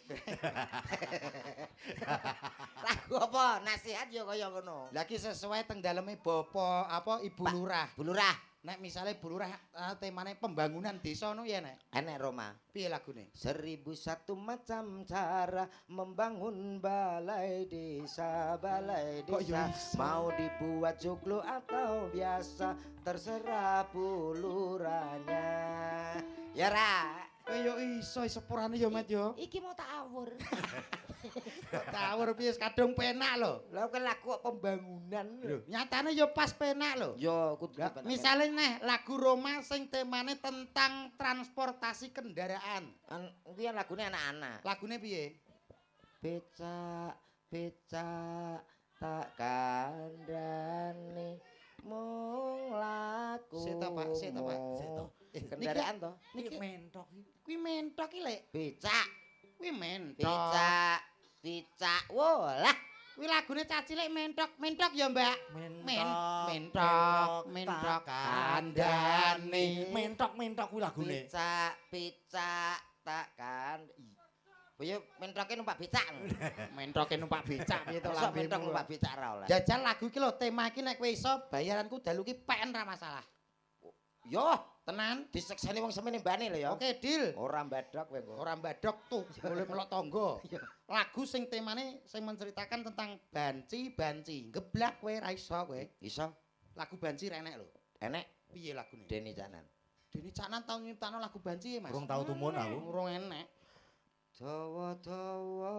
Lagu apa? Nasihat ya kaya ngono. Lah ki sesuai teng daleme bapak apa Ibu Lurah. Bu Lurah, Nek misale Bu Lurah temane pembangunan desa no ya nek. enek Roma. Piye lagune? 1001 macam cara membangun balai desa, balai Kok ya desa. iso? Mau dibuat joglo atau biasa, terserah puluranya. Ya ra. Yo iso sepurane yo Mat yo. Iki mau tak awur. Tawur piye kadung penak lho. Lah kan lagu pembangunan lho. Nyatane yo pas penak lho. Yo kudu Lah, misale neh lagu Roma sing temane tentang transportasi kendaraan. kuwi lagune anak-anak. Lagune piye? Becak, becak tak kandhani mung laku. Sik to, Pak, sik to, Pak. Sik to. Kendaraan to. Niki mentok iki. kuwi mentok iki lek. Becak, Kuwi mentok. becak, becak. Wolah, Kuwi lagune caci lek mentok. Mentok ya, Mbak. Mentok, mentok kandhane. Mentok kuwi lagune. becak, becak tak kan. Kowe mentoke numpak becak. Mentoke numpak becak piye to Sok lambemu. mentok numpak becak ra oleh. Jajal lagu iki lho, tema iki nek kowe iso bayaranku dalu iki PN ra masalah. Yo, Tenan. disekseni wong semene mbane lho ya. Oke, deal. Ora mbadhok kowe. Ora mbadhok tuh, boleh melok tangga. Lagu sing temane sing menceritakan tentang banci, geblak kowe ra iso kowe. Iso Lagu banci ra enek lho. enek Piye lagune? Deni Canan. Dene Canan tau nyiptakno lagu banci ya, Mas. Urung tau tumun aku. Urung enek. Dawa-dawa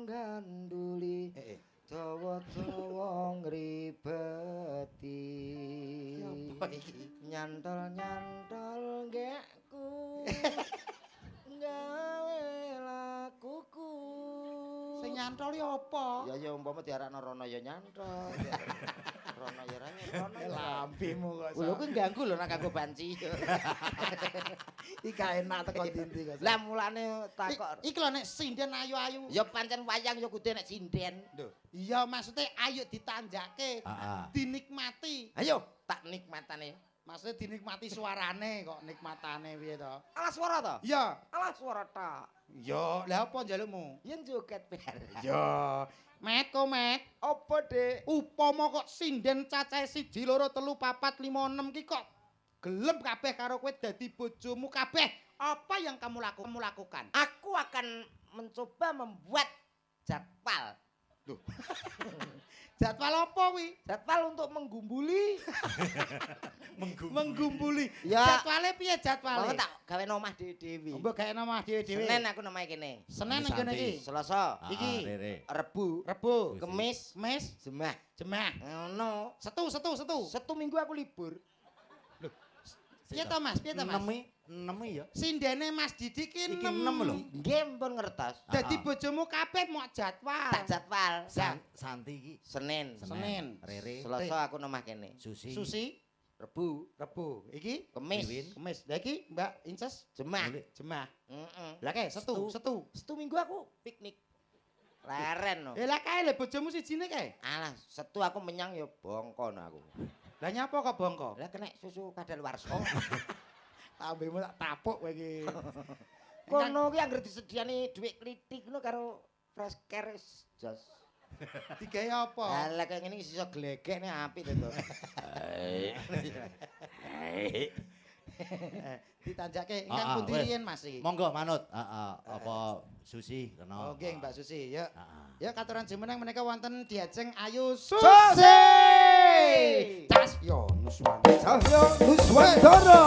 ganduli, dawa-dawa ngribeti. Apa iki? Nyantol-nyantol gekku. Gawe lakuku. Sing nyantol ya apa? Ya umpama diarakno rono ya nyantol. Rono ya ra rono. Lambemu kok. Lho kuwi ganggu lho nek kanggo banci. Iki gak enak teko dinti kok. Lah mulane takok. Iki lho nek sinden ayu-ayu. Ya pancen wayang ya kudu nek sinden. Lho, iya maksudnya ayo ditanjake, Heeh. dinikmati. Ayo tak nikmatane. Maksudnya dinikmati suarane kok nikmatane piye to? Alas swara to? Iya. Alas swara ta. Yo, lha apa njalukmu? Yen joget bar. Yo. Met kok met. Apa, Dik? Upama kok sinden cacahe 1 2 3 4 5 6 ki kok gelem kabeh karo kowe dadi bojomu kabeh. Apa yang kamu lakukan? Aku akan mencoba membuat jadwal. Jadwal apa kuwi? Jadwal untuk menggumbuli. Menggumbuli. Ya. Jadwale piye Mau jadwale? tak gawe nomah dhewe-dhewe. Mbok gawe nama dhewe-dhewe. Senin aku namae kene. Senin ning kene iki. Selasa, Iki. Rebu, Rebo, Kemis, Kemis, Jumat. Jemah. Ngono. Setu. Setu minggu aku libur. Piye to Mas? Piye to Mas? 6 ya. Sindene Mas Didi ki Iki 6 6 lho. Nggih pun ngertos. Dadi bojomu kabeh mau jadwal. Tak jadwal. Santi iki Senin, Senin. Rere, Selasa aku nomah kene. Susi, Susi, Rebu, Rebo. Iki Kemis, Wiwin. Kemis. Lah iki Mbak Inces Jumat. Jemah. Heeh. Lah kae Setu. Setu minggu aku piknik. Leren no. Lah kae le bojomu sijine kae. Alah, Setu aku menyang ya bongkon aku. Lah nyapa kok bongko? Lah kena susu kadaluwarsa. Ambemu tak tapuk kowe iki. Kono ki anggere disediani dhuwit klitik ngono karo fresh care jos. Digawe apa? Lah kaya ngene iki iso glegek nek apik to. Ditanjake Ah, ingkang ah, pundi wes. riyen Mas iki? Monggo manut. Apa Susi kena. Oke, Mbak Susi, ya. Heeh. Ya katuran jumeneng menika wonten Diajeng Ayu Susi! Cas yo Nuswantara. Cahyo Nuswantara.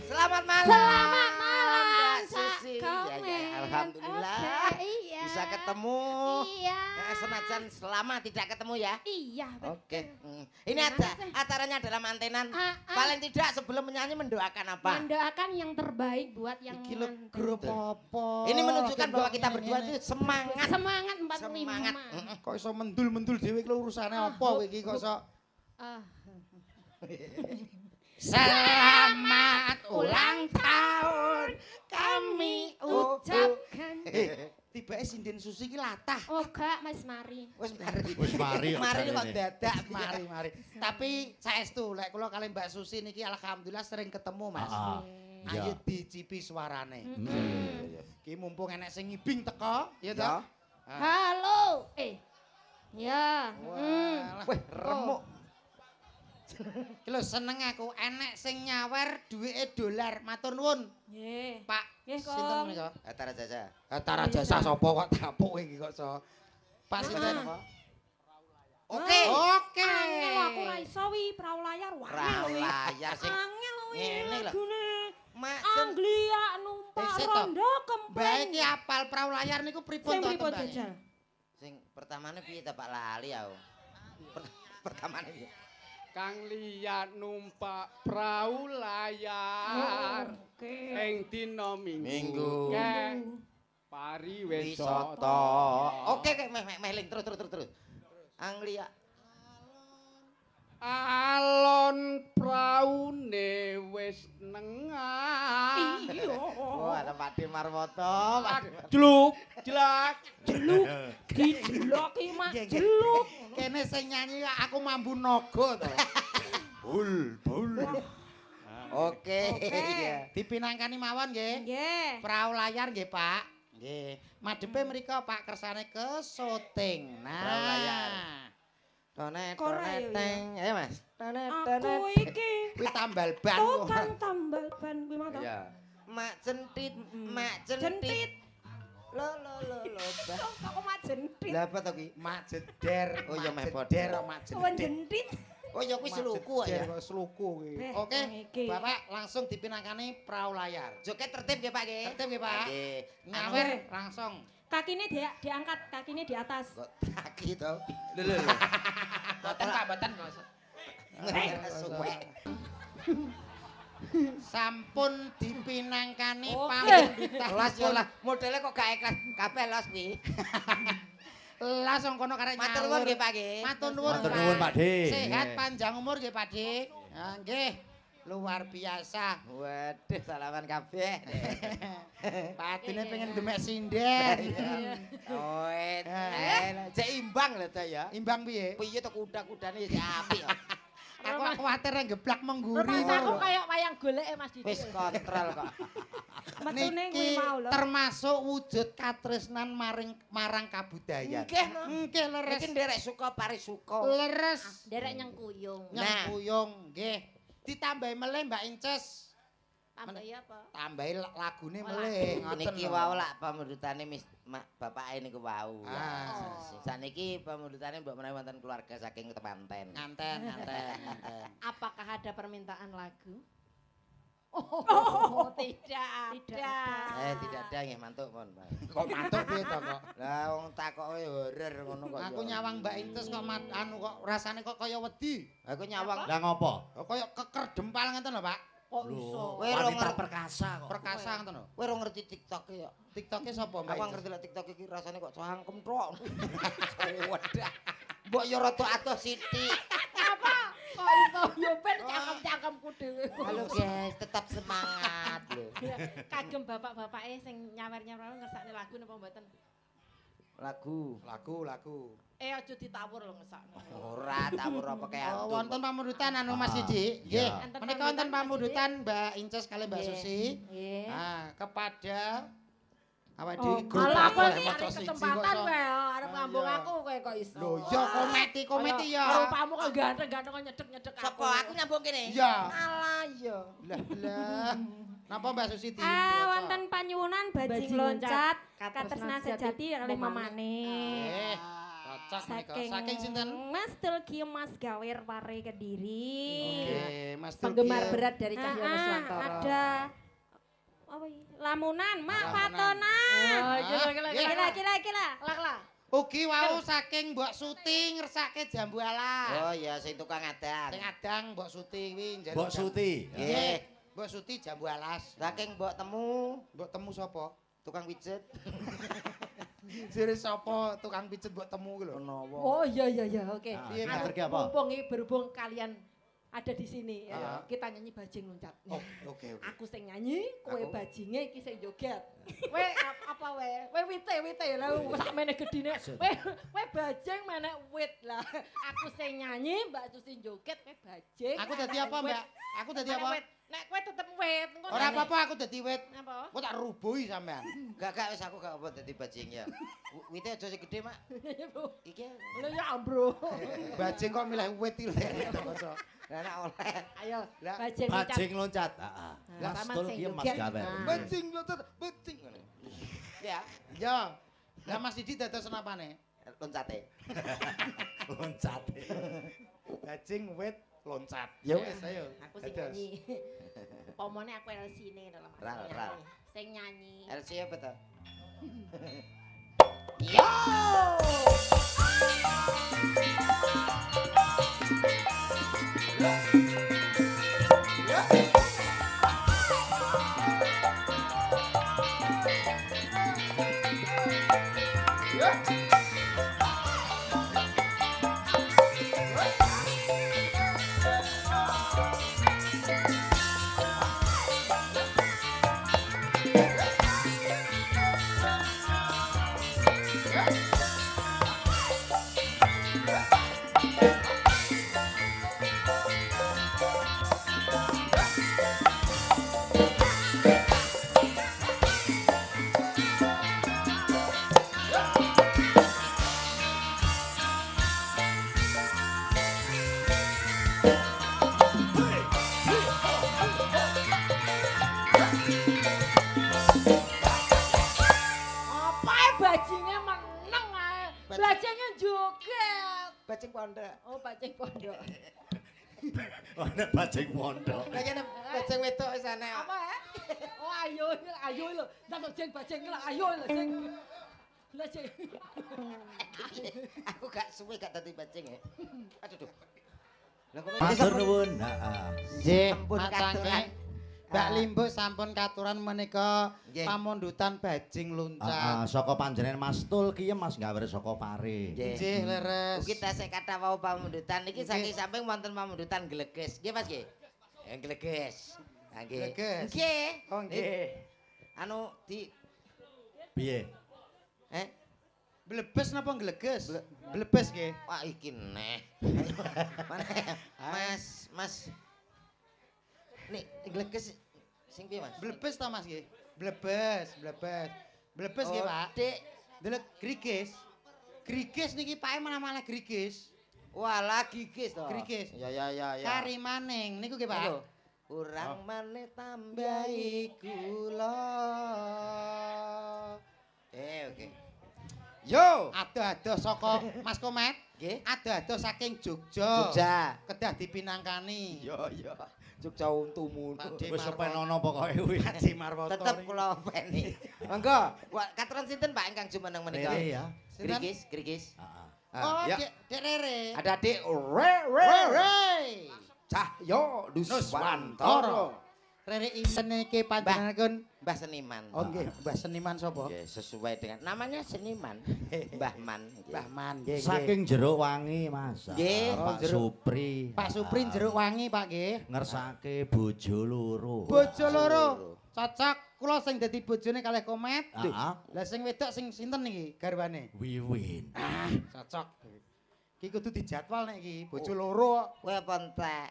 Selamat malam. Selamat malam, Mbak Cak Susi. Komen. Ya, alhamdulillah. Oke, iya. Bisa ketemu. Iya. Senajan selama tidak ketemu ya. Iya, betul. Oke. Ini Terima ada kasih. acaranya adalah mantenan. Ah, ah. Paling tidak sebelum menyanyi mendoakan apa? Mendoakan yang terbaik buat yang Iki lho mantan. grup apa? Ini menunjukkan bahwa kita Ngene, berdua ngene. itu semangat. Semangat 45. Semangat. Kok iso mendul-mendul dhewe iki lho urusane apa kowe iki kok iso Ah. Selamat ulang tahun kami ucapkan. Tibake sinden Susi iki latah. Oh, gak, Mas Mari. Wis mari. Wis mari. Mari kok jarene. dadak Mari. Tapi saestu lek kula kali Mbak Susi niki alhamdulillah sering ketemu Mas. Ah, Ayo iya. dicipi suarane. Mm-mm. Ki mumpung enek sing ngibing teko, ya to? Ya. Halo. Ya. Walah. Wih, remuk. Ki lho seneng aku enek sing nyawer duwike dolar. Matur nuwun, Nggih. Pak. Nggih, Sinten Kong. menika? Atara jasa. Tara jasa sapa kok tapuk iki kok so. Pak sinten? Oke. Oke. Angel aku ra iso wi prau layar. Wah, Prau wi. layar sing Angel wi. ngene lho. Lagune Mak Jen. Anglia numpak Sik, Tok. rondo Baik kempreng. iki apal prau layar niku pripun Sing to pripun tembake? jajal? Sing pertamane piye ta Pak lali aku. Pertamane piye? Kang liyan numpak prau layar Oke. ing dina Minggu. Minggu kek pariwisata. Wisata. Oke kek meh ling terus. Anglia. Alon praune wis nengah. Iya. Oh, ada Pak De Marwoto. Gluk, jelak. Jeluk. Dijelok iki mak jeluk. Kene sing nyanyi aku mambu naga to. Bul. Oke. Oke. Iya. Dipinangkani mawon nggih. Nggih. Prau layar nggih, Pak. Nggih. Madhepe mriko Pak kersane ke syuting. Prau layar. Nah. Tonet Kora ya, teng. Ayo Mas. Tonet Aku iki Kuwi tambal ban kok. tukang tambal ban kuwi mah to. Iya. Mak centit, Mm-mm. mak centit. Jentit. Lo. Kok mak jentit. Lah apa to ki? Mak jeder. Oh, ya, meh padha. jeder kok mak Kawan jeder. jentit. Oh ya kuwi seluku ya. Kok seluku kuwi. Eh, Oke, iki. Bapak langsung dipinangkani prau layar. Joget tertib nggih Pak nggih. Tertib nggih, Pak. Nggih. Nyawer langsung. Kakine diangkat, kakine di atas. Kok kaki to? Lho. Boten Pak, boten kok. Suwek. Sampun dipinangkani Oke. pamundutan. Las yo lah, modele kok gak ikhlas kabeh los kuwi. Las wong kono karek Matur nuwun nggih Pak nggih. Matur nuwun. Matur nuwun, Pak Dik. Sehat panjang umur nggih Pak Dik. Ah, nggih. Luar biasa. Waduh, salaman kabeh. Patine pengen demek sinden. Oh, cek imbang lho ta ya. Imbang piye? Piye to kuda-kudane ya apik. Aku kuwatir ngeblak mengguri. Aku kayak wayang goleke Mas Didi. Wis kontrol kok. Metune kuwi Niki mau lho. termasuk wujud katresnan marang kabudayan. Nggih, no. Nggih leres. Iki nderek suka parisuka. Leres. Derek nyengkuyung. Nyempuyung nggih. Ditambahi meleh Mbak Inces. Tambahi apa? Tambahi lagune meleh ngoten. Niki wau lak pamundutane bapake niku wau. Ah. Saniki pamundutane mbok menawi wonten keluarga saking temanten. Nganten. Apakah ada permintaan lagu? Oh, tidak. Tidak ada nggih mantuk pun. Kok mantuk piye to kok? Lah wong takoke horor ngono kok. Aku nyawang Mbak Inces kok anu kok rasane kok kaya wedi. Aku nyawang. Lah ngopo? Kok kaya keker dempal ngeten lho, Pak. Kok iso? Kowe Wanita perkasa kok. Perkasa ngeten lho. Kowe ora ngerti TikTok ya. TikToke sapa Mbak Aku Inces? ngerti lek TikTok iki rasane kok cangkem tok. Wedah. Mbok yo rada atuh sithik. Apa? Kok iso yo ben cangkem-cangkemku dhewe. Halo guys, tetap semangat lho. Kagem bapak-bapake sing nyawer-nyawer ngersakne lagu napa mboten? Lagu. Aja ditawur lho ngesakne. Ora tawur apa kaya Oh, wonten pamundutan anu Mas Didi. Nggih. Iya. Menika wonten pamundutan Mbak Inces kali Mbak Susi. Nggih. Ah, kepada awak Oh, dhewe grup malah aku oleh iki maca arek siji kesempatan kok. wae arep ngambung Iya. aku kowe kok iso. Lho, ya kometi ya. Rupamu kok ganteng-ganteng kok nyedek-nyedek aku. Sapa aku nyambung kene? Iya. Alah iya. Lah. Napa Mbak Susi di? Wonten panyuwunan bajing loncat katresnan sejati oleh mamane. Eh, cocok menika. Saking sinten? Mas Tulki Mas Gawer Pare Kediri. Oke, Mas Tulki. Penggemar berat dari Cahyono Swantoro. Ada apa iki? Lamunan, Mak Lamunan. Fatona. Oh, gila. Kila. Lah. Ugi wau saking Mbok Suti ngersake jambu alas. Oh iya sing tukang adang. Sing adang Mbok Suti kuwi njaluk. Mbok Suti. Nggih. Mbok Suti jambu alas. Saking mbok temu Mbok temu sapa? tukang pijet. Jere sapa tukang pijet mbok temu ku lho. Menawa. Oh iya oke. Ah, Piye, matur Kak? ki apa? Mumpung iki berhubung kalian ada di sini, Ah. kita nyanyi bajing loncat. Oh, oke. Aku sing nyanyi, kowe Aku? bajinge iki sing joget. Kowe apa wae? Kowe wite lah sakmene gedine. Kowe bajing menek wit lah. Aku sing nyanyi, Mbak Susi joget, kowe bajing. Aku dadi apa, Mbak? Aku dadi apa? Nek kowe tetep wit. engko Ora nyanyi. apa-apa aku dadi wit. Apa? Kok tak rubuhi sampean. Gak wis aku gak apa dadi bajing ya. Wite aja sing gedhe, Mak. Iki Lho ya, Bro. Bajing kok milih wit iki lho. lah nek oleh. Ayo, Lah, bajing loncat. Bajing loncat. Heeh. Lah, Mas sama Tulki sing Mas joget. Gawer. Nah. Bajing loncat, bajing. Ya, Ya. Lah Mas Didi dados napane? loncate. Loncat. Bajing wit loncat. Ya wis ayo. Aku sing Dados. nyanyi. Pomone aku LC-ne dalam Ral. Sing nyanyi. LC apa to? Apa bajinge meneng ae. Bajinge joget. Bajing pondok. Oh, bajing pondok. Ana bajing pondok. Lah kene bajing wedok wis ana. Apa ya? Oh, ayo lho. Nang bajing lah, ayo lho sing. Lah sing. Aku gak suwe gak dadi bajing ya. Aduh. Lah kok Matur nuwun. Heeh. Nggih, Ampun, macange katuran. Mbak Limbo sampun katuran menika Nggih. pamundutan bajing loncat. Saka panjenengan Mas Tul ki ya Mas gawe saka pare. Nggih, leres. Ugi tasih kata wau pamundutan iki saking samping wonten pamundutan gleges. Nggih Mas nggih. Gleges. Ha nggih. Gleges. Nggih. Oh nggih. Anu di Piye? Blebes napa gleges? Blebes nggih. wah iki neh. Mana Mas. Nih gleges sing piye Mas? Blebes ta Mas nggih? Blebes. Blebes nggih, Pak. Dik. Delok grigis. Grigis niki Pak malah grigis. Walah gigis to. Grigis. Ya. Kari maning niku nggih, Pak. Ayo. Urang maneh tambahi Baik kula. Oke. Yo. Adoh-adoh saka Mas Komet. Nggih. Adoh-adoh saking Jogja. Jogja. Kedah dipinangkani. Yo. Jogja untumu. Pak D. Wis Marwoto. kepenono pokoke kuwi. Pak D. Marwoto. Tetep kula openi. Monggo, katuran sinten Pak ingkang jumeneng menika? Rere ya. Sinten? Grigis. Heeh. Oh, ya. Dek Rere. Ada Dik Rere. Cahyo Nuswantara. Rere intene iki panjenenganipun Mbah Seniman. Oh nggih, Mbah Seniman sapa? Nggih, sesuai dengan namanya seniman. Mbah Man. Mbah Man nggih. Saking jeruk wangi Mas. Nggih. Pak jeruk. Supri. Pak Supri jeruk wangi Pak nggih. Ngersake bojo loro. Bojo loro. Cocok kula sing dadi bojone kalih Komet. Heeh. Lah sing wedok sing sinten niki garwane? Wiwin. Cocok. Iki kudu dijadwal nek iki, bojo loro. Kowe apa entek?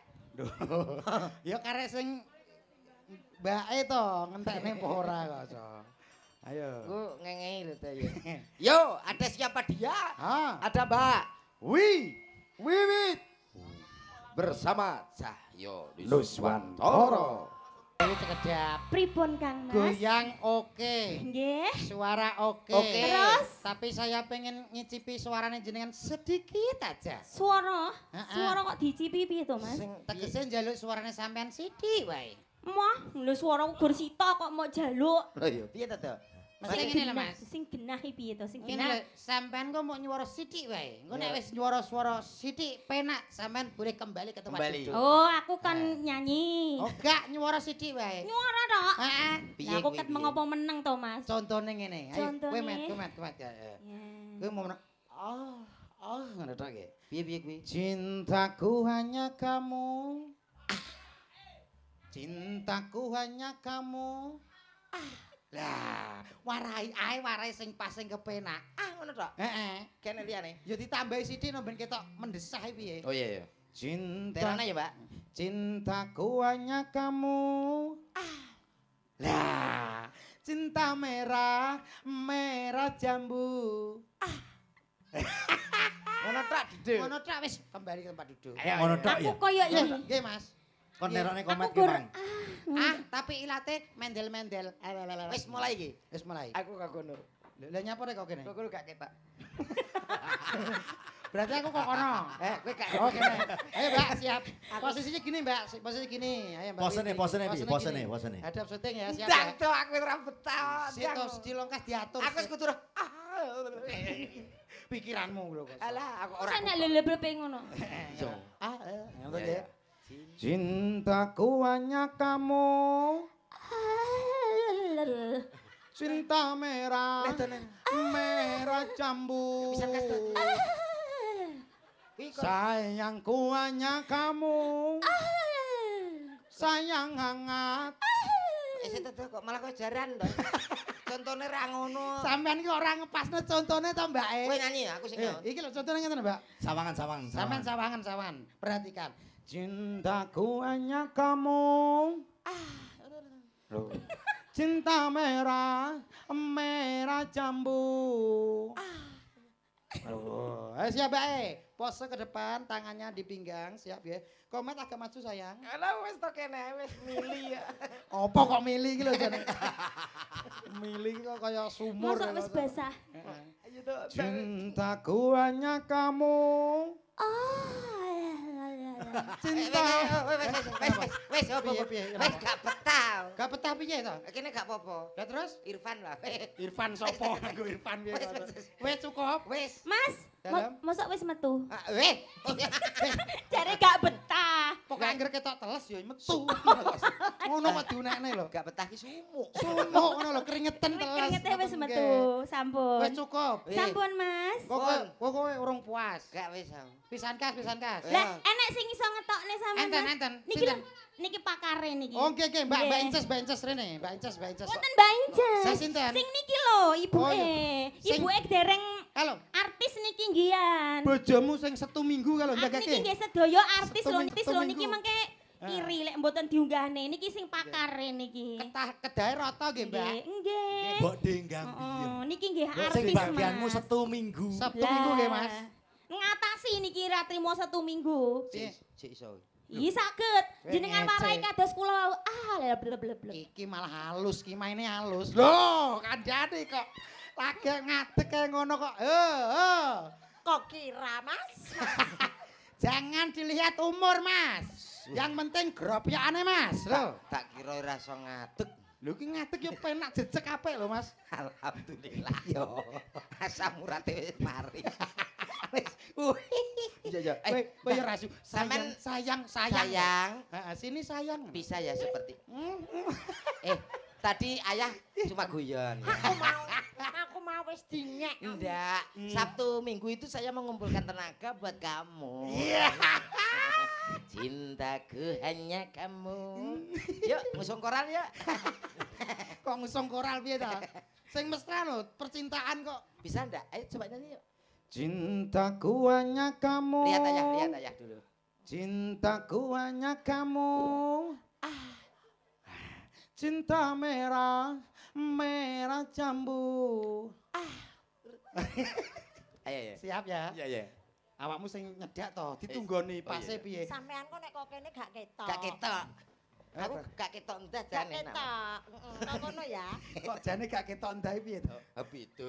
Ya karek sing mbake to ngentekne apa ora kok. Ayo. Ku ngengei lho to ya. Yo, ada siapa dia? Ha. Ada Mbak Wiwit bersama Cahyo Nuswantara. Ini sekedap. Pripun Kang Mas? Goyang oke. Nggih. Suara oke. Oke. Terus Tapi saya pengen ngicipi suaranya jenengan sedikit aja. suara, Heeh. suara kok dicipi piye to Mas? Sing tegese njaluk suaranya sampean sithik wae. Wah, lho suara gur sita kok mau jaluk. Lho yo, piye to? Mesti ngene lho Mas. Sing genah iki piye to? Sing Ngene genah. lho, sampean kok mau nyuara sithik wae. Engko nek wis nyuara suara sithik penak sampean boleh kembali ke tempat Kembali. duduk. Oh, aku kan nyanyi. Oh, gak nyuara sithik wae. Nyuara tok. Heeh. Piye Lah aku kuwi, ket piye? mengopo meneng to Mas? Contone ngene. Ayo, Contone. kowe met ya. Ya. Kowe mau menang. Ngono tok nggih. Piye kuwi? Cintaku hanya kamu. Cintaku hanya kamu. Lah, warai sing pas sing kepenak. Ngono tok. Heeh. Kene liyane. Ya ditambahi sithik no ben ketok mendesah piye. Oh iya. Cinta Terane ya, Mbak. cintaku hanya kamu. Lah, cinta merah, merah jambu. Ngono tok Dede. Ngono tok wis kembali ke tempat duduk. Ngono tok Aku ya. koyo Nggih, ini. nggih Mas. Kon nerone komet ki gur- Mang. Tapi ilate mendel-mendel. Wis mulai iki. Wis mulai. Aku gak kono. Lah nyapa rek kok kene? Kok gak ketak. Berarti aku kok kono. Kowe gak Oh kene. Ayo Mbak, siap. Posisinya gini Mbak, posisi gini. Ayo Mbak. Posene, Wiwi. posene piye? Posene Posene. gini. Hadap syuting ya, siap Ndang ya. to aku ora betah. Siap terus dilongkas diatur. Aku wis kudu pikiranmu lho kok. Alah, aku ora. Ora nek lelebrepe ngono. Ngono ya. Cintaku hanya kamu. Cinta merah. Merah jambu. Bisa kasih. Sayangku hanya kamu. Sayang hangat. Itu kok malah kok jaran to. Contone ra ngono. Sampean iki ora ngepasne contone to, Mbak. Kowe nyanyi aku sing nyaut. Iki lho contone ngene, Mbak. Sawangan. Sampean sawangan. Perhatikan. Cintaku hanya kamu. Cinta merah, merah jambu. Ayo siap, Mbak. Pose ke depan, tangannya di pinggang, siap ya. Komet agak maju sayang. Alah wis to kene wis mili ya. Apa kok milih iki lho jane. Milih kok kaya sumur. Mosok wis basah. Ayo to. Cintaku hanya kamu. Cinta. Wis opo. Piye? Wis gak betah. Gak betah piye to? Kene gak apa-apa. Lah terus? Irfan lah. Irfan sopo? Aku Irfan piye? Wes cukup. Wis. Mas, Dalam? mosok wis metu. Weh. Jare gak betah. Pokoke anggere ketok teles ya metu. Ngono kok diunekne lho. Gak betah ki sumuk. Sumuk ngono lho keringetan teles. Keringetnya wis metu, sampun. Wis cukup. Sampun, Mas. Kowe urung puas. Gak wis. Pisan kas. Lah, enek sing iso ngetokne sampean. Mas. Enten. Niki lho, niki pakare niki. Oh, nggih, Mbak Inces rene. Mbak Inces. Wonten Mbak Inces. Saya sinten? Sing niki lho, ibuke. Sing- Ibuke dereng Halo. artis niki nggian. Bojomu sing 1 minggu kalau Niki njagake. nggih sedaya artis lho, Setu niki minggu. mengke iri lek mboten diunggahne. Niki sing pakare niki. Kedahe rata nggih, Mbak. Nggih. Mbok denggang piye? Niki nggih Sing artis, bagianmu Mas. 1 minggu. Sabtu minggu nggih, Mas. Ngatasi niki ra trimo 1 minggu. Cik iso. Iya saged. Weh, Jenengan ngece. marai kados kula bleb. Iki malah halus, ki maine halus. Loh, kandhane kok lagi ngadeg kaya ngono kok. Kok kira, Mas? Jangan dilihat umur, Mas. Yang penting gropyakane, Mas. Loh, Tak kira ora iso ngadeg. lho ki ngadeg yo penak jejeg apik lho, Mas. Alhamdulillah yo. Asam urate wis mari. Wis. Iya. Kowe yo rasu. Sampean Sayang. Heeh, sini sayang. bisa ya seperti. Tadi ayah cuma guyon. Aku mau wis dinyek. Enggak, Sabtu Minggu itu saya mengumpulkan tenaga buat kamu. Cintaku hanya kamu. Yuk, ngusung koral yuk. Kok ngusung koral piye ta? Sing mesra lho, percintaan kok. Bisa enggak? Ayo coba nyanyi yuk. Cintaku hanya kamu. Lihat ayah dulu. Cintaku hanya kamu. Cinta merah jambu. Ayo. Siap ya? Iya. Awakmu sing nyedak to, ditunggoni pase piye? Sampean kok nek kok kene gak ketok. Gak ketok. Aku gak ketok endah Gak jane. ketok. Heeh, ngono ya. Kok jane gak ketok ndahe piye to? Pitu.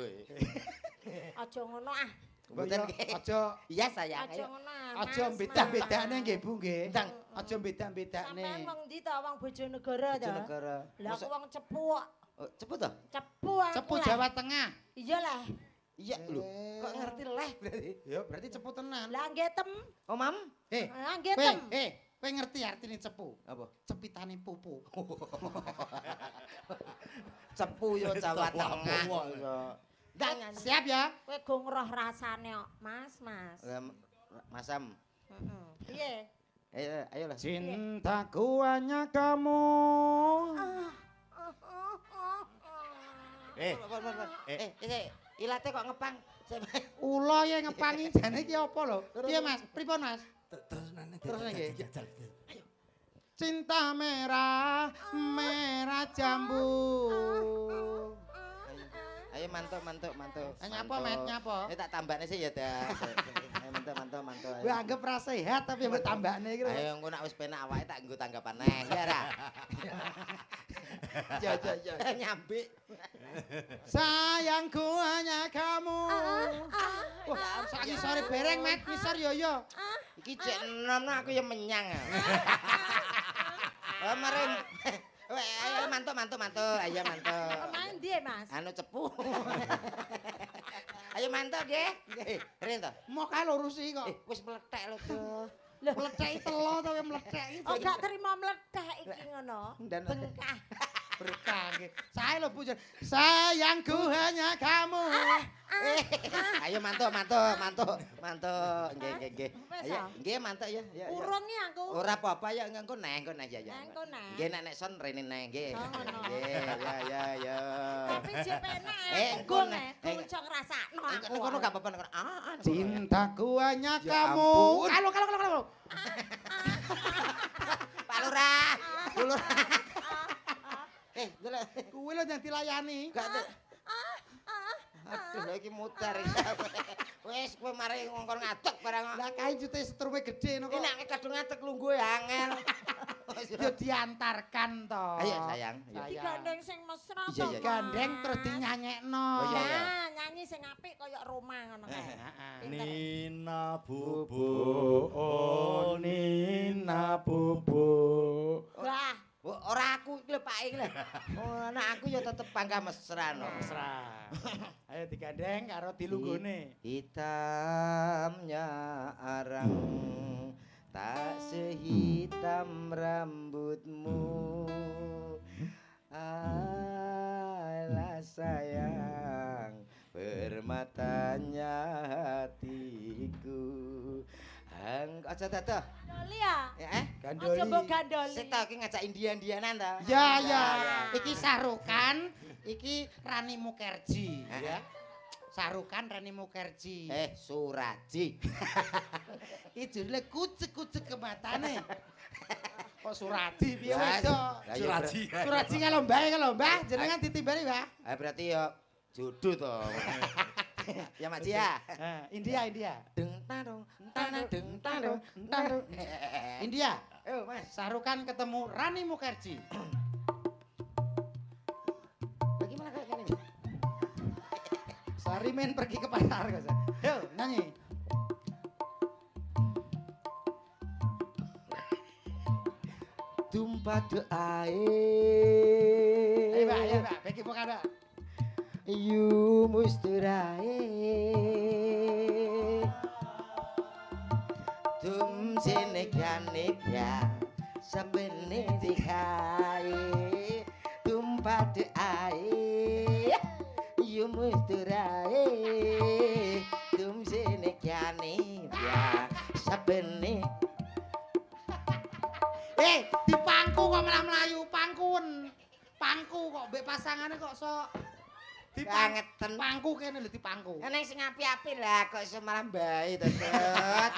Aja ngono ah. Mboten Aja Iya sayang. Aja Ayo. ngono. aja beda-bedane nggih Bu nggih. Ndang. Aja beda-bedane. Sampean wong ndi to wong Bojonegoro to? Bojonegoro. Lah aku wong Cepu. Cepet toh? Cepu aku. Cepu lah. Jawa Tengah. Iya lah. Iya lho. Kok ngerti leh berarti? Ya berarti cepu tenan. Lah nggih tem. Oh, Mam? Lah nggih Kowe, tem. kowe ngerti artine cepu? Apa? Cepitane pupu. Cepu yo Jawa Tengah. Ndang Siap ya? kowe go ngroh rasane kok, Mas. Masam. Heeh. Piye? Ayolah. Cintaku hanya kamu. Ilate kok ngepang. Ula ya ngepangi jane iki apa lho? Piye Mas? Pripun Mas? Terus nggih. Cinta merah jambu. Ayo mantuk. Nyapa Met, nyapa? Tak tambakne sih ya dah. Ayo mantuk. Gue anggap ra sehat tapi mbok tambakne iki lho. Ayo engko nek wis penak awake tak nggo tanggapan neh, ya ra. Ya. Nyambik. Sayangku hanya kamu. Wah, saiki sore bereng Met, ngisor yo. Iki cek enom aku ya menyang. Oh, maring. Ayo mantuk. Ayo mantuk. Main ndi, Mas? Anu cepu. Ayo mantuk nggih. Nggih. Ren to. Mau kae lurusi kok. Wis meletek lho tuh. Mletheki telo to mletheki. Oh gak terima mledek iki ngono. Dan- Bengkah. Berkah nggih. Sae lho Bu. Sayangku hanya kamu. Ayo mantuk. Nggih. Wes, Ayo, ah. nggih mantuk ya. Urung iki aku. Ora apa-apa ya engko neh ya. Engko neh. Nggih nek son rene neh nggih. Oh, ngono. Nggih, ya. Tapi jek penak. Engko Engko neh. nek kudu ngrasakno aku. Engko gak apa-apa. Cintaku hanya Ya kamu. ampun. Kalau. Pak Lurah. Bu Lurah. Delok. Kuwi lho yang dilayani. Gak ada. Aduh, lha iki mutar. Wis kowe mari ngongkon ngadeg barang. Lah kae jute setrume gede no kok. Nek kadung ngadeg lungguh angel. Yo diantarkan to. Ayo sayang. Digandeng sing mesra Iya, to. iya. Gandeng terus dinyanyekno. Oh, iya. Nah, nyanyi sing apik kaya Roma ngono kae. Pinter. Nina bubu. Oh Nina bubu. Wah, Ora aku iki lho Pak iki lho. Oh, anak aku ya tetep bangga mesra no. Mesra. Ayo digandeng karo dilunggone. Hitamnya arang Tak sehitam rambutmu. Alah sayang, permatanya hatiku. Aja dadah. Gandoli ya? Gandoli. Aja mbok gandoli. Sik ta iki ngajak Indian-Indianan ta. Ya ya. Iki Sarukan, iki Rani Mukherjee ya. Sarukan Rani Mukherjee. Suraji. Iki judule kucek-kucek ke matane. Kok Suradi piye Wes. wedok? Suraji. Suraji kalau Mbah, jenengan ditimbali, Mbah. Berarti ya jodoh to. Ya Mak Cia. India. Deng tarung, tanah deng tarung, tarung. India. Mas. Sarukan ketemu Rani Mukherjee. Bagaimana kayak gini? Sarimen pergi ke pasar, guys. Yo, nyanyi. Tumpah doae. Ayo, Mbak, bagi vokal, Mbak. Yu musturae. Tum sene gane ya. Sabene dikai. Tumpah doae. Yu musturae. Tum sene gane ya. Sabene Dipangku kok malah melayu, pangku kok mbek pasangane kok sok Kangeten. Pangku kene lho dipangku. Eneng sing api-api lah kok iso malah mbae to, Dot.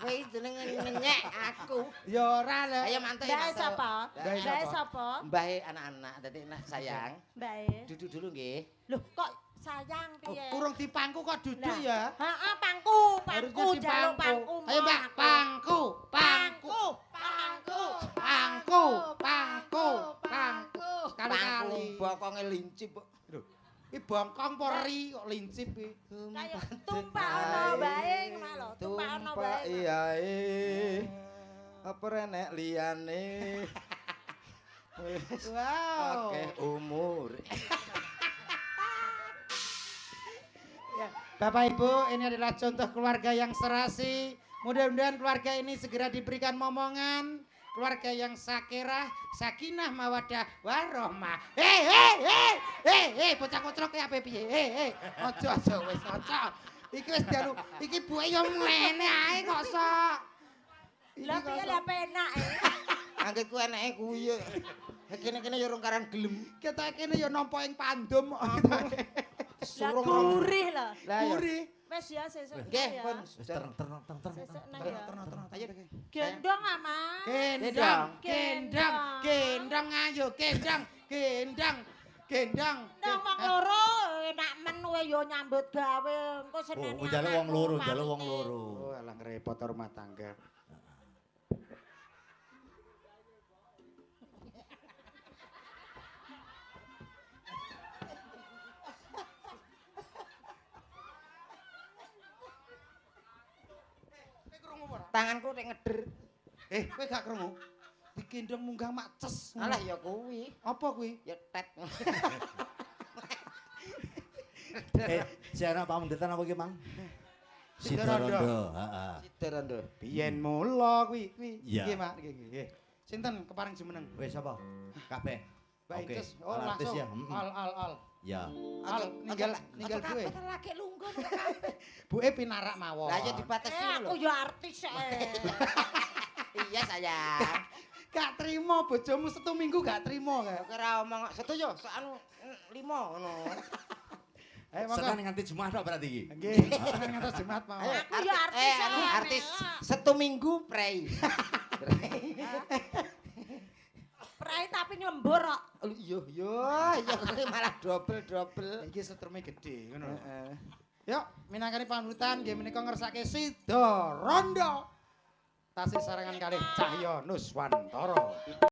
Kowe jeneng ngenyek aku. Ya ora lho. Ayo mantuk Mbak sapa? Mbak Mbak sapa? Mbae anak-anak dadi nak sayang. Mbak. Duduk dulu nggih. Loh kok sayang piye? Kurang dipangku kok duduk Lah. ya. Heeh, pangku, Harusnya jaluk pangku. Ayo Mbak, pangku. Sekali-kali. Bokonge lincip kok. Iki bongkong pori kok lincip iki. Kayak tumpah ono bae ngono lho, tumpah ono bae. Iyae. Apa renek liyane? Wow. Oke, umur. Ya, Bapak Ibu, ini adalah contoh keluarga yang serasi. Mudah-mudahan keluarga ini segera diberikan momongan. Keluarga yang sakinah, mawaddah, warohmah. Bocah kocrok ya piye? Aja wis aja. Iki wis dianu, iki buke yo mlene ae kok sok. Lah piye lah penak Angger ku eneke kuwi yo. Kene-kene yo rong karan gelem. Ketok kene yo nampa ing pandum. Lah gurih lho. Lah yo. Gurih. Wes ya sesuk. Nggih, pun. Terang. Sesuk nang ya. Ayo. Gendong ama. Gendong ayo, gendong. Nang wong loro enak men kowe yo nyambut gawe engko senene. Njaluk wong loro. Oh, alah ngrepot rumah tangga. Tanganku nek ngeder. Kowe gak krungu? Digendong munggah mak ces. Alah ya kuwi. Apa kuwi? Ya tet. Si anak pamundutan apa ki, Mang? Sidarondo. Heeh. Sidarondo. Biyen mula kuwi. Iya. Nggih, Mak, nggih. Sinten keparing jumeneng? Wis apa? Kabeh. Baik, Oke. Cus. Oh, Artis langsung. ya. Al. Ya. Ninggal gue. Laki lungguh kabeh. Buke pinarak mawon. Lah ya dibatasi Aku lho. yo artis Iya sayang. Gak trimo bojomu setu minggu gak trimo kae. Oke ora omong setu yo anu 5 ngono. Ayo monggo. Sekarang nganti Jumat tok berarti iki. Nggih, seneng ngantos Jumat mawon. Aku yo artis artis setu minggu prei. Prai tapi nyembur kok. Iya malah double. Iki setreme gedhe ngono. Yuk, minangkani panutan nggih menika ngersake Sidarondo. Tasih sarangan kalih Cahya Nuswantara.